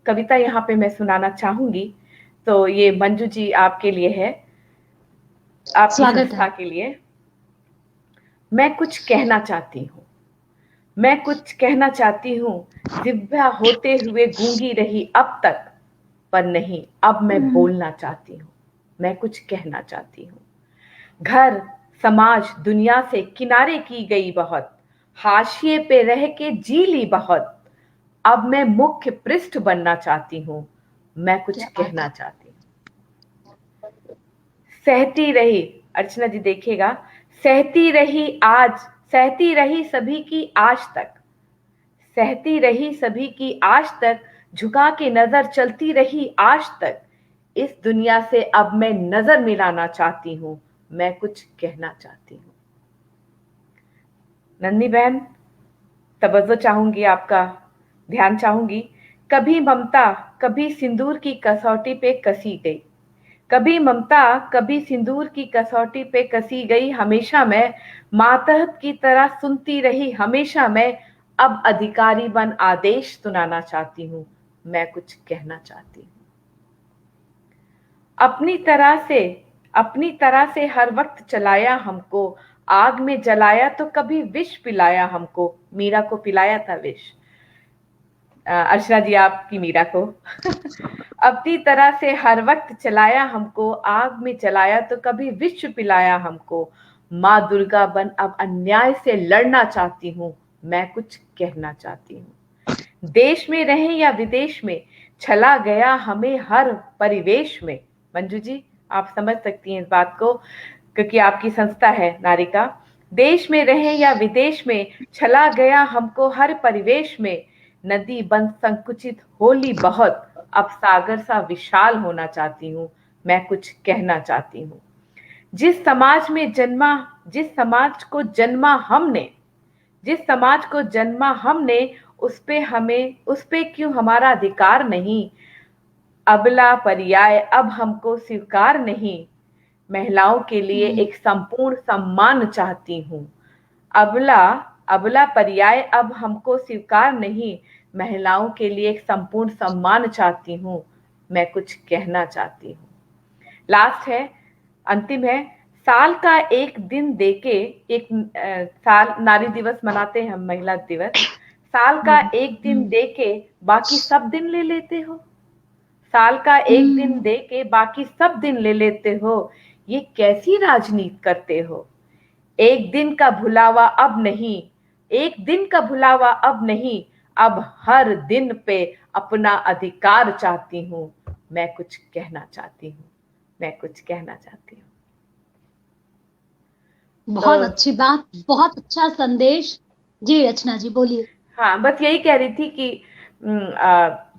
कविता यहाँ पे मैं सुनाना चाहूंगी। तो ये मंजू जी आपके लिए है, आपकी संस्था के लिए। मैं कुछ कहना चाहती हूँ, मैं कुछ कहना चाहती हूँ, जिह्वा होते हुए गूंगी रही अब तक, पर नहीं, अब मैं बोलना चाहती हूँ। मैं कुछ कहना चाहती हूँ। घर, समाज, दुनिया से किनारे की गई बहुत, हाशिए पे रह के जी ली बहुत, अब मैं मुख्य पृष्ठ बनना चाहती हूँ। मैं कुछ कहना चाहती हूँ। सहती रही, अर्चना जी देखिएगा, सहती रही सभी की आज तक, सहती रही सभी की आज तक, झुका के नजर चलती रही आज तक, इस दुनिया से अब मैं नजर मिलाना चाहती हूँ। मैं कुछ कहना चाहती हूँ। नंदी बहन, तवज्जो चाहूंगी, आपका ध्यान चाहूंगी। कभी ममता, कभी सिंदूर की कसौटी पे कसी गई, कभी ममता, कभी सिंदूर की कसौटी पे कसी गई, हमेशा मैं मातहत की तरह सुनती रही, हमेशा मैं अब अधिकारी बन आदेश सुनाना चाहती हूँ। मैं कुछ कहना चाहती हूँ। अपनी तरह से हर वक्त चलाया हमको, आग में जलाया तो कभी विष पिलाया हमको। मीरा को पिलाया था विष, अर्चना जी आपकी मीरा को। अपनी तरह से हर वक्त चलाया हमको, आग में जलाया तो कभी विष पिलाया हमको। माँ दुर्गा बन अब अन्याय से लड़ना चाहती हूँ। मैं कुछ कहना चाहती हूँ। देश में रहे या विदेश में, छला गया हमें हर परिवेश में। मंजू जी, आप समझ सकती हैं इस बात को, क्योंकि आपकी संस्था है नारिका। देश में रहे या विदेश में, छला गया हमको हर परिवेश में, नदी बंद संकुचित होली बहुत, अब सागर सा विशाल होना चाहती हूँ। मैं कुछ कहना चाहती हूँ। जिस समाज को जन्मा हमने, उस पे क्यों हमारा अधिकार नहीं। अबला पर्याय अब हमको स्वीकार नहीं, महिलाओं के लिए एक संपूर्ण सम्मान चाहती हूँ। अबला पर्याय अब हमको स्वीकार नहीं, महिलाओं के लिए एक संपूर्ण सम्मान चाहती हूँ। मैं कुछ कहना चाहती हूँ। लास्ट है, अंतिम है। साल का एक दिन देके, साल नारी दिवस मनाते हैं हम, महिला दिवस। साल का एक दिन देके बाकी सब दिन ले लेते हो। साल का एक दिन देके बाकी सब दिन ले लेते हो। ये कैसी राजनीति करते हो? एक दिन का भुलावा अब नहीं, एक दिन का भुलावा अब नहीं, अब हर दिन पे अपना अधिकार चाहती हूँ। मैं कुछ कहना चाहती हूँ, मैं कुछ कहना चाहती हूँ। बहुत तो अच्छी बात, बहुत अच्छा संदेश। जी रचना जी बोलिए। हाँ, बस यही कह रही थी कि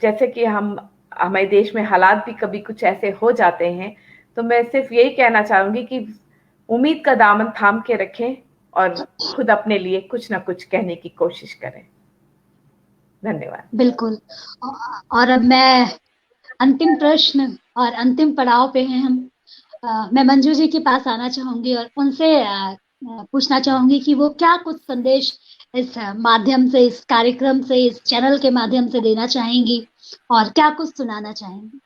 जैसे कि हमारे देश में हालात भी कभी कुछ ऐसे हो जाते हैं, तो मैं सिर्फ यही कहना चाहूंगी कि उम्मीद का दामन थाम के रखें और खुद अपने लिए कुछ ना कुछ कहने की कोशिश करें। धन्यवाद। बिल्कुल। और अब मैं अंतिम प्रश्न और अंतिम पड़ाव पे हैं हम। मैं मंजू जी के पास आना चाहूंगी और उनसे पूछना चाहूंगी कि वो क्या कुछ संदेश इस माध्यम से, इस कार्यक्रम से, इस चैनल के माध्यम से देना चाहेंगी और क्या कुछ सुनाना चाहेंगी।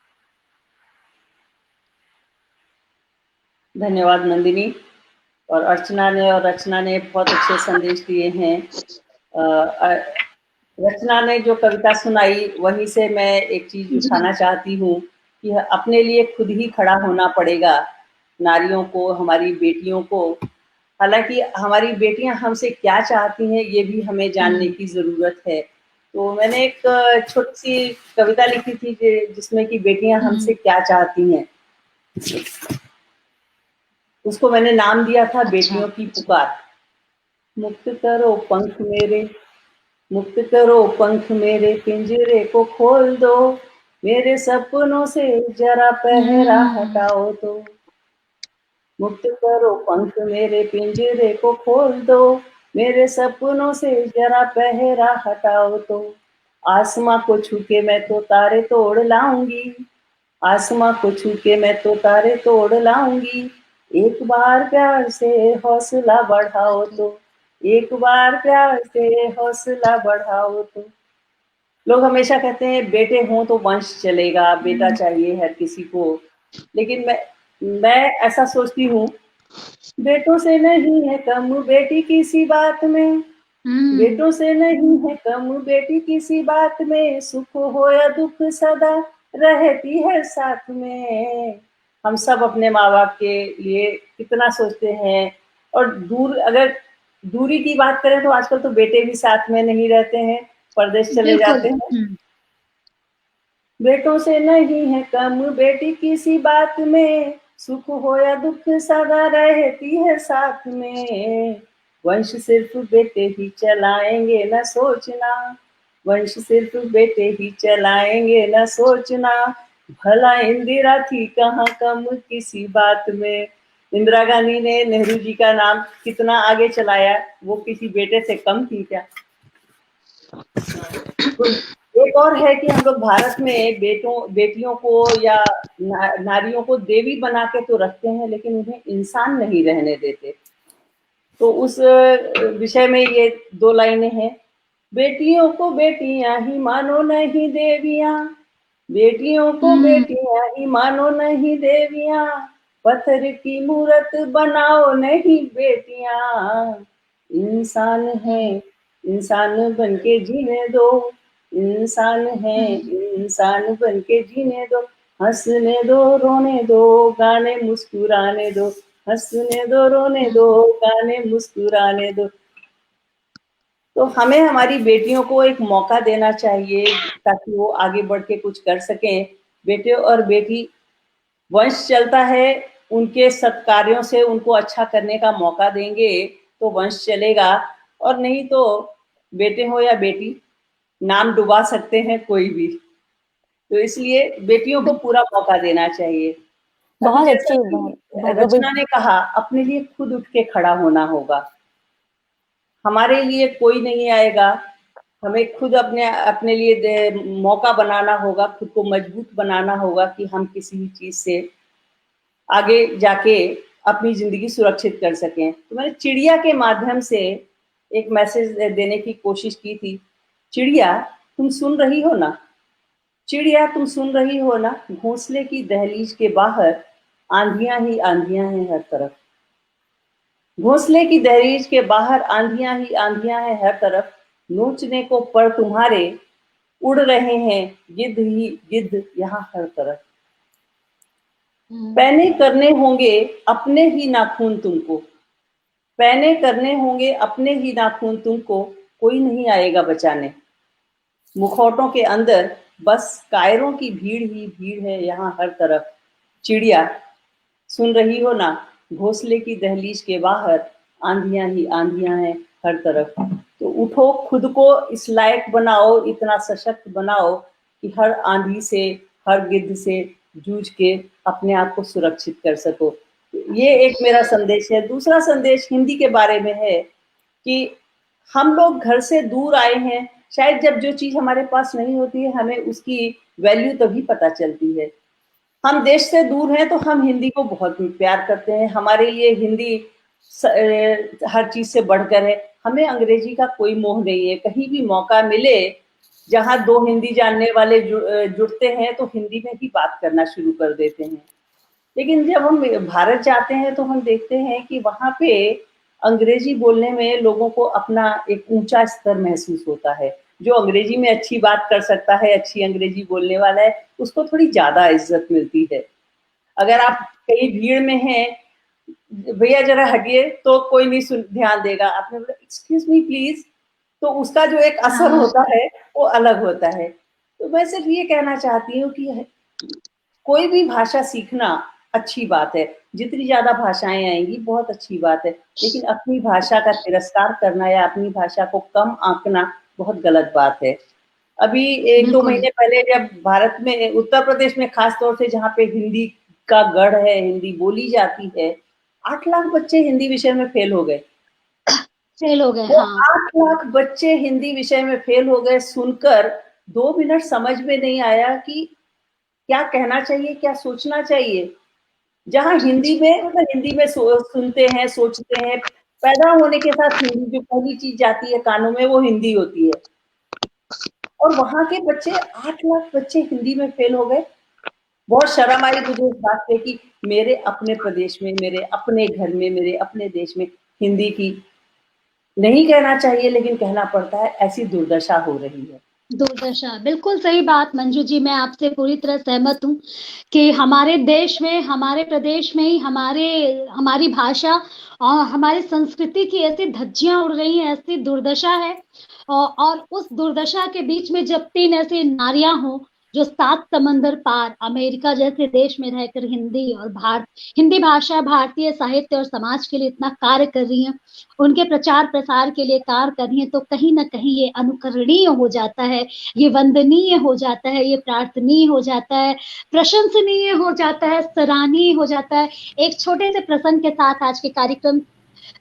धन्यवाद नंदिनी। और अर्चना ने और रचना ने बहुत अच्छे संदेश दिए हैं। रचना ने जो कविता सुनाई वहीं से मैं एक चीज जी। उठाना चाहती हूँ कि अपने लिए खुद ही खड़ा होना पड़ेगा, नारियों को, हमारी बेटियों को। हालांकि हमारी बेटियां हमसे क्या चाहती हैं ये भी हमें जानने की जरूरत है। तो मैंने एक छोटी सी कविता लिखी थी जिसमें कि बेटियां हमसे क्या चाहती हैं। उसको मैंने नाम दिया था अच्छा। बेटियों की पुकार। मुक्त करो पंख मेरे, मुक्त करो पंख मेरे, पिंजरे को खोल दो, मेरे सपनों से जरा पहरा हटाओ तो। मुक्त करो पंख मेरे, पिंजरे को खोल दो, मेरे सपनों से जरा पहरा हटाओ तो। आसमां को छू के मैं तो तारे तोड़ लाऊंगी, आसमां को छू के मैं तो तारे तोड़ लाऊंगी। एक बार प्यार से हौसला बढ़ाओ तो, एक बार प्यार से हौसला बढ़ाओ तो। लोग हमेशा कहते हैं बेटे हों तो वंश चलेगा, बेटा चाहिए हर किसी को। लेकिन मैं ऐसा सोचती हूँ, बेटों से नहीं है कम बेटी किसी बात में, बेटों से नहीं है कम बेटी किसी बात में, सुख हो या दुख सदा रहती है साथ में। हम सब अपने माँ बाप के लिए कितना सोचते हैं। और अगर दूरी की बात करें तो आजकल तो बेटे भी साथ में नहीं रहते हैं, परदेश चले बिल्कुल। जाते हैं। बेटों से नहीं है कम बेटी किसी बात में, सुख हो या दुख सदा रहती है साथ में। वंश सिर्फ बेटे ही चलाएंगे न सोचना, वंश सिर्फ बेटे ही चलाएंगे न सोचना। भला इंदिरा थी कहाँ कम किसी बात में। इंदिरा गांधी ने नेहरू जी का नाम कितना आगे चलाया, वो किसी बेटे से कम थी क्या? एक और है कि हम लोग भारत में बेटियों को या नारियों को देवी बना के तो रखते हैं, लेकिन उन्हें इंसान नहीं रहने देते। तो उस विषय में ये 2 लाइनें हैं। बेटियों को बेटियां ही मानो नहीं देवियां, बेटियों को बेटियां ही मानो नहीं देवियां, पत्थर की मूरत बनाओ नहीं बेटियां। इंसान है इंसान बन के जीने दो, इंसान है इंसान बन के जीने दो, हंसने दो रोने दो गाने मुस्कुराने दो, हंसने दो रोने दो गाने मुस्कुराने दो। तो हमें हमारी बेटियों को एक मौका देना चाहिए ताकि वो आगे बढ़ के कुछ कर सकें। बेटे और बेटी वंश चलता है, उनके सत्कार्यों से उनको अच्छा करने का मौका देंगे तो वंश चलेगा। और नहीं तो बेटे हो या बेटी, नाम डुबा सकते हैं कोई भी। तो इसलिए बेटियों को पूरा मौका देना चाहिए। अभी बहुत जैसा अच्छी कि बहुत रचना ने कहा, अपने लिए खुद उठ के खड़ा होना होगा। हमारे लिए कोई नहीं आएगा, हमें खुद अपने अपने लिए मौका बनाना होगा, खुद को मजबूत बनाना होगा कि हम किसी भी चीज से आगे जाके अपनी जिंदगी सुरक्षित कर सकें। तो मैंने चिड़िया के माध्यम से एक मैसेज देने की कोशिश की थी। चिड़िया तुम सुन रही हो ना, चिड़िया तुम सुन रही हो ना, घोंसले की दहलीज के बाहर आंधियां ही आंधियां हैं हर तरफ, घोंसले की दहलीज के बाहर आंधियां ही आंधियां हैं हर तरफ, नोचने को पर तुम्हारे उड़ रहे हैं गिद्ध ही गिद्ध यहाँ हर तरफ। पैने करने होंगे अपने ही नाखून तुमको, पैने करने होंगे अपने ही नाखून तुमको, कोई नहीं आएगा बचाने। मुखौटों के अंदर बस कायरों की भीड़ ही भीड़ है यहाँ हर तरफ। चिड़िया सुन रही हो ना, घोंसले की दहलीज के बाहर आंधियां ही आंधियां हैं हर तरफ। तो उठो, खुद को इस लायक बनाओ, इतना सशक्त बनाओ कि हर आंधी से, हर गिद्ध से जूझ के अपने आप को सुरक्षित कर सको। ये एक मेरा संदेश है। दूसरा संदेश हिंदी के बारे में है कि हम लोग घर से दूर आए हैं, शायद जब जो चीज हमारे पास नहीं होती है हमें उसकी वैल्यू तभी पता चलती है। हम देश से दूर हैं तो हम हिंदी को बहुत प्यार करते हैं, हमारे लिए हिंदी हर चीज से बढ़कर है। हमें अंग्रेजी का कोई मोह नहीं है। कहीं भी मौका मिले जहां दो हिंदी जानने वाले जुड़ते हैं तो हिंदी में ही बात करना शुरू कर देते हैं। लेकिन जब हम भारत जाते हैं तो हम देखते हैं कि वहां पे अंग्रेजी बोलने में लोगों को अपना एक ऊंचा स्तर महसूस होता है। जो अंग्रेजी में अच्छी बात कर सकता है, अच्छी अंग्रेजी बोलने वाला है, उसको थोड़ी ज्यादा इज्जत मिलती है। अगर आप कहीं भीड़ में हैं, भैया जरा हटिए, तो कोई नहीं ध्यान देगा। आपने बोला एक्सक्यूज मी प्लीज, तो उसका जो एक असर होता है वो अलग होता है। तो मैं सिर्फ ये कहना चाहती हूँ कि कोई भी भाषा सीखना अच्छी बात है, जितनी ज्यादा भाषाएं आएंगी बहुत अच्छी बात है, लेकिन अपनी भाषा का तिरस्कार करना या अपनी भाषा को कम आंकना बहुत गलत बात है। अभी 1-2 महीने पहले जब भारत में, उत्तर प्रदेश में खास तौर से जहाँ पे हिंदी का गढ़ है, हिंदी बोली जाती है, 8 लाख बच्चे हिंदी विषय में फेल हो गए। हाँ। 8 लाख बच्चे हिंदी विषय में फेल हो गए। सुनकर 2 मिनट समझ में नहीं आया कि क्या कहना चाहिए, क्या सोचना चाहिए। जहाँ हिंदी में मतलब हिंदी में सुनते हैं, सोचते हैं, पैदा होने के साथ हिंदी जो पहली चीज जाती है कानों में वो हिंदी होती है, और वहां के बच्चे 8 लाख बच्चे हिंदी में फेल हो गए। बहुत शर्म आई मुझे इस बात पे कि मेरे अपने प्रदेश में, मेरे अपने घर में, मेरे अपने देश में हिंदी की नहीं कहना चाहिए लेकिन कहना पड़ता है, ऐसी दुर्दशा हो रही है। दुर्दशा, बिल्कुल सही बात मंजू जी, मैं आपसे पूरी तरह सहमत हूँ कि हमारे देश में, हमारे प्रदेश में ही हमारी भाषा और हमारी संस्कृति की ऐसी धज्जियां उड़ रही हैं, ऐसी दुर्दशा है। और उस दुर्दशा के बीच में जब 3 ऐसी नारियां हों जो 7 समंदर पार अमेरिका जैसे देश में रहकर हिंदी भाषा, भारतीय साहित्य और समाज के लिए इतना कार्य कर रही हैं, उनके प्रचार प्रसार के लिए कार्य कर रही हैं, तो कहीं ना कहीं ये अनुकरणीय हो जाता है, ये वंदनीय हो जाता है, ये प्रार्थनीय हो जाता है, प्रशंसनीय हो जाता है, सराहनीय हो जाता है। एक छोटे से प्रसंग के साथ आज के कार्यक्रम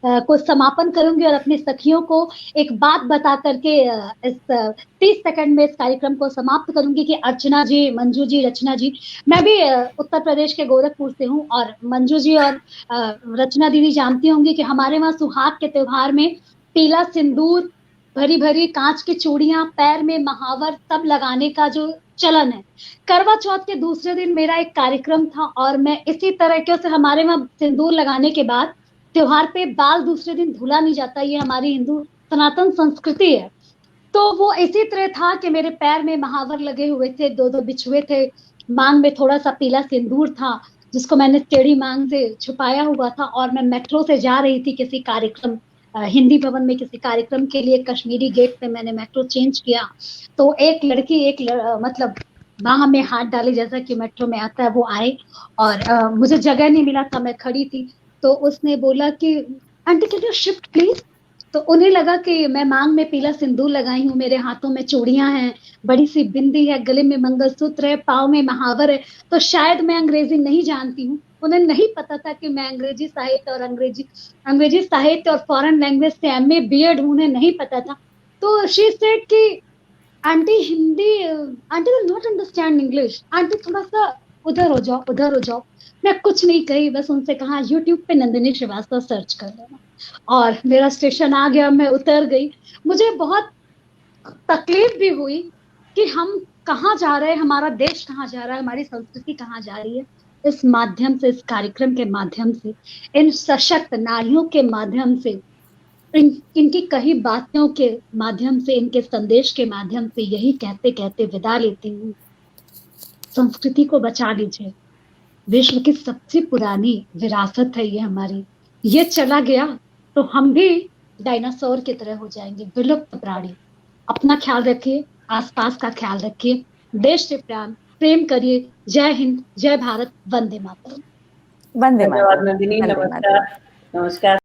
को समापन करूंगी और अपने सखियों को एक बात बता करके इस 30 सेकंड में इस कार्यक्रम को समाप्त करूंगी कि अर्चना जी, मंजू जी, रचना जी, मैं भी उत्तर प्रदेश के गोरखपुर से हूँ, और मंजू जी और रचना दीदी जानती होंगी कि हमारे वहाँ सुहाग के त्योहार में पीला सिंदूर, भरी भरी कांच की चूड़ियां, पैर में महावर सब लगाने का जो चलन है। करवा चौथ के दूसरे दिन मेरा एक कार्यक्रम था और मैं इसी तरीके से, हमारे वहाँ सिंदूर लगाने के बाद त्योहार पे बाल दूसरे दिन धुला नहीं जाता, ये हमारी हिंदू सनातन संस्कृति है। तो वो इसी तरह था कि मेरे पैर में महावर लगे हुए थे, 2-2 बिछुए थे, मांग में थोड़ा सा पीला सिंदूर था जिसको मैंने टेढ़ी मांग से छुपाया हुआ था, और मैं मेट्रो से जा रही थी किसी कार्यक्रम, हिंदी भवन में किसी कार्यक्रम के लिए। कश्मीरी गेट पे मैंने मेट्रो चेंज किया तो एक लड़की मतलब बाह में हाथ डाले जैसा कि मेट्रो में आता है, वो आए और मुझे जगह नहीं मिला था, मैं खड़ी थी, तो उसने बोला कि aunty can you shift please. तो उन्हें लगा कि मैं मांग में पीला सिंदूर लगाई हूँ, मेरे हाथों में चूड़ियां हैं, बड़ी सी बिंदी है, गले में मंगलसूत्र है, पाँव में महावर है, तो शायद मैं अंग्रेजी नहीं जानती हूँ। उन्हें नहीं पता था कि मैं अंग्रेजी साहित्य और फॉरेन लैंग्वेज से MA BEd हूँ, उन्हें नहीं पता था। तो शी सेड कि aunty will not understand English, aunty थोड़ा सा उधर हो जाओ। मैं कुछ नहीं कही, बस उनसे कहा यूट्यूब पे नंदिनी श्रीवास्तव सर्च कर लेना, और मेरा स्टेशन आ गया, मैं उतर गई। मुझे बहुत तकलीफ भी हुई कि हम कहाँ जा रहे हैं, हमारा देश कहाँ जा रहा है, हमारी संस्कृति कहाँ जा रही है। इस माध्यम से, इस कार्यक्रम के माध्यम से, इन सशक्त नारियों के माध्यम से, इनकी कही बातों के माध्यम से, इनके संदेश के माध्यम से यही कहते कहते विदा लेती हूँ, संस्कृति को बचा लीजिए, विश्व की सबसे पुरानी विरासत है ये हमारी। ये चला गया तो हम भी डायनासोर की तरह हो जाएंगे, विलुप्त प्राणी। अपना ख्याल रखिए, आसपास का ख्याल रखिए, देश से प्रेम करिए। जय हिंद, जय भारत, वंदे मातरम। वंदे धन्यवाद मातरम। नंदिनी, वंदे नमस्कार। मातरम। नमस्कार।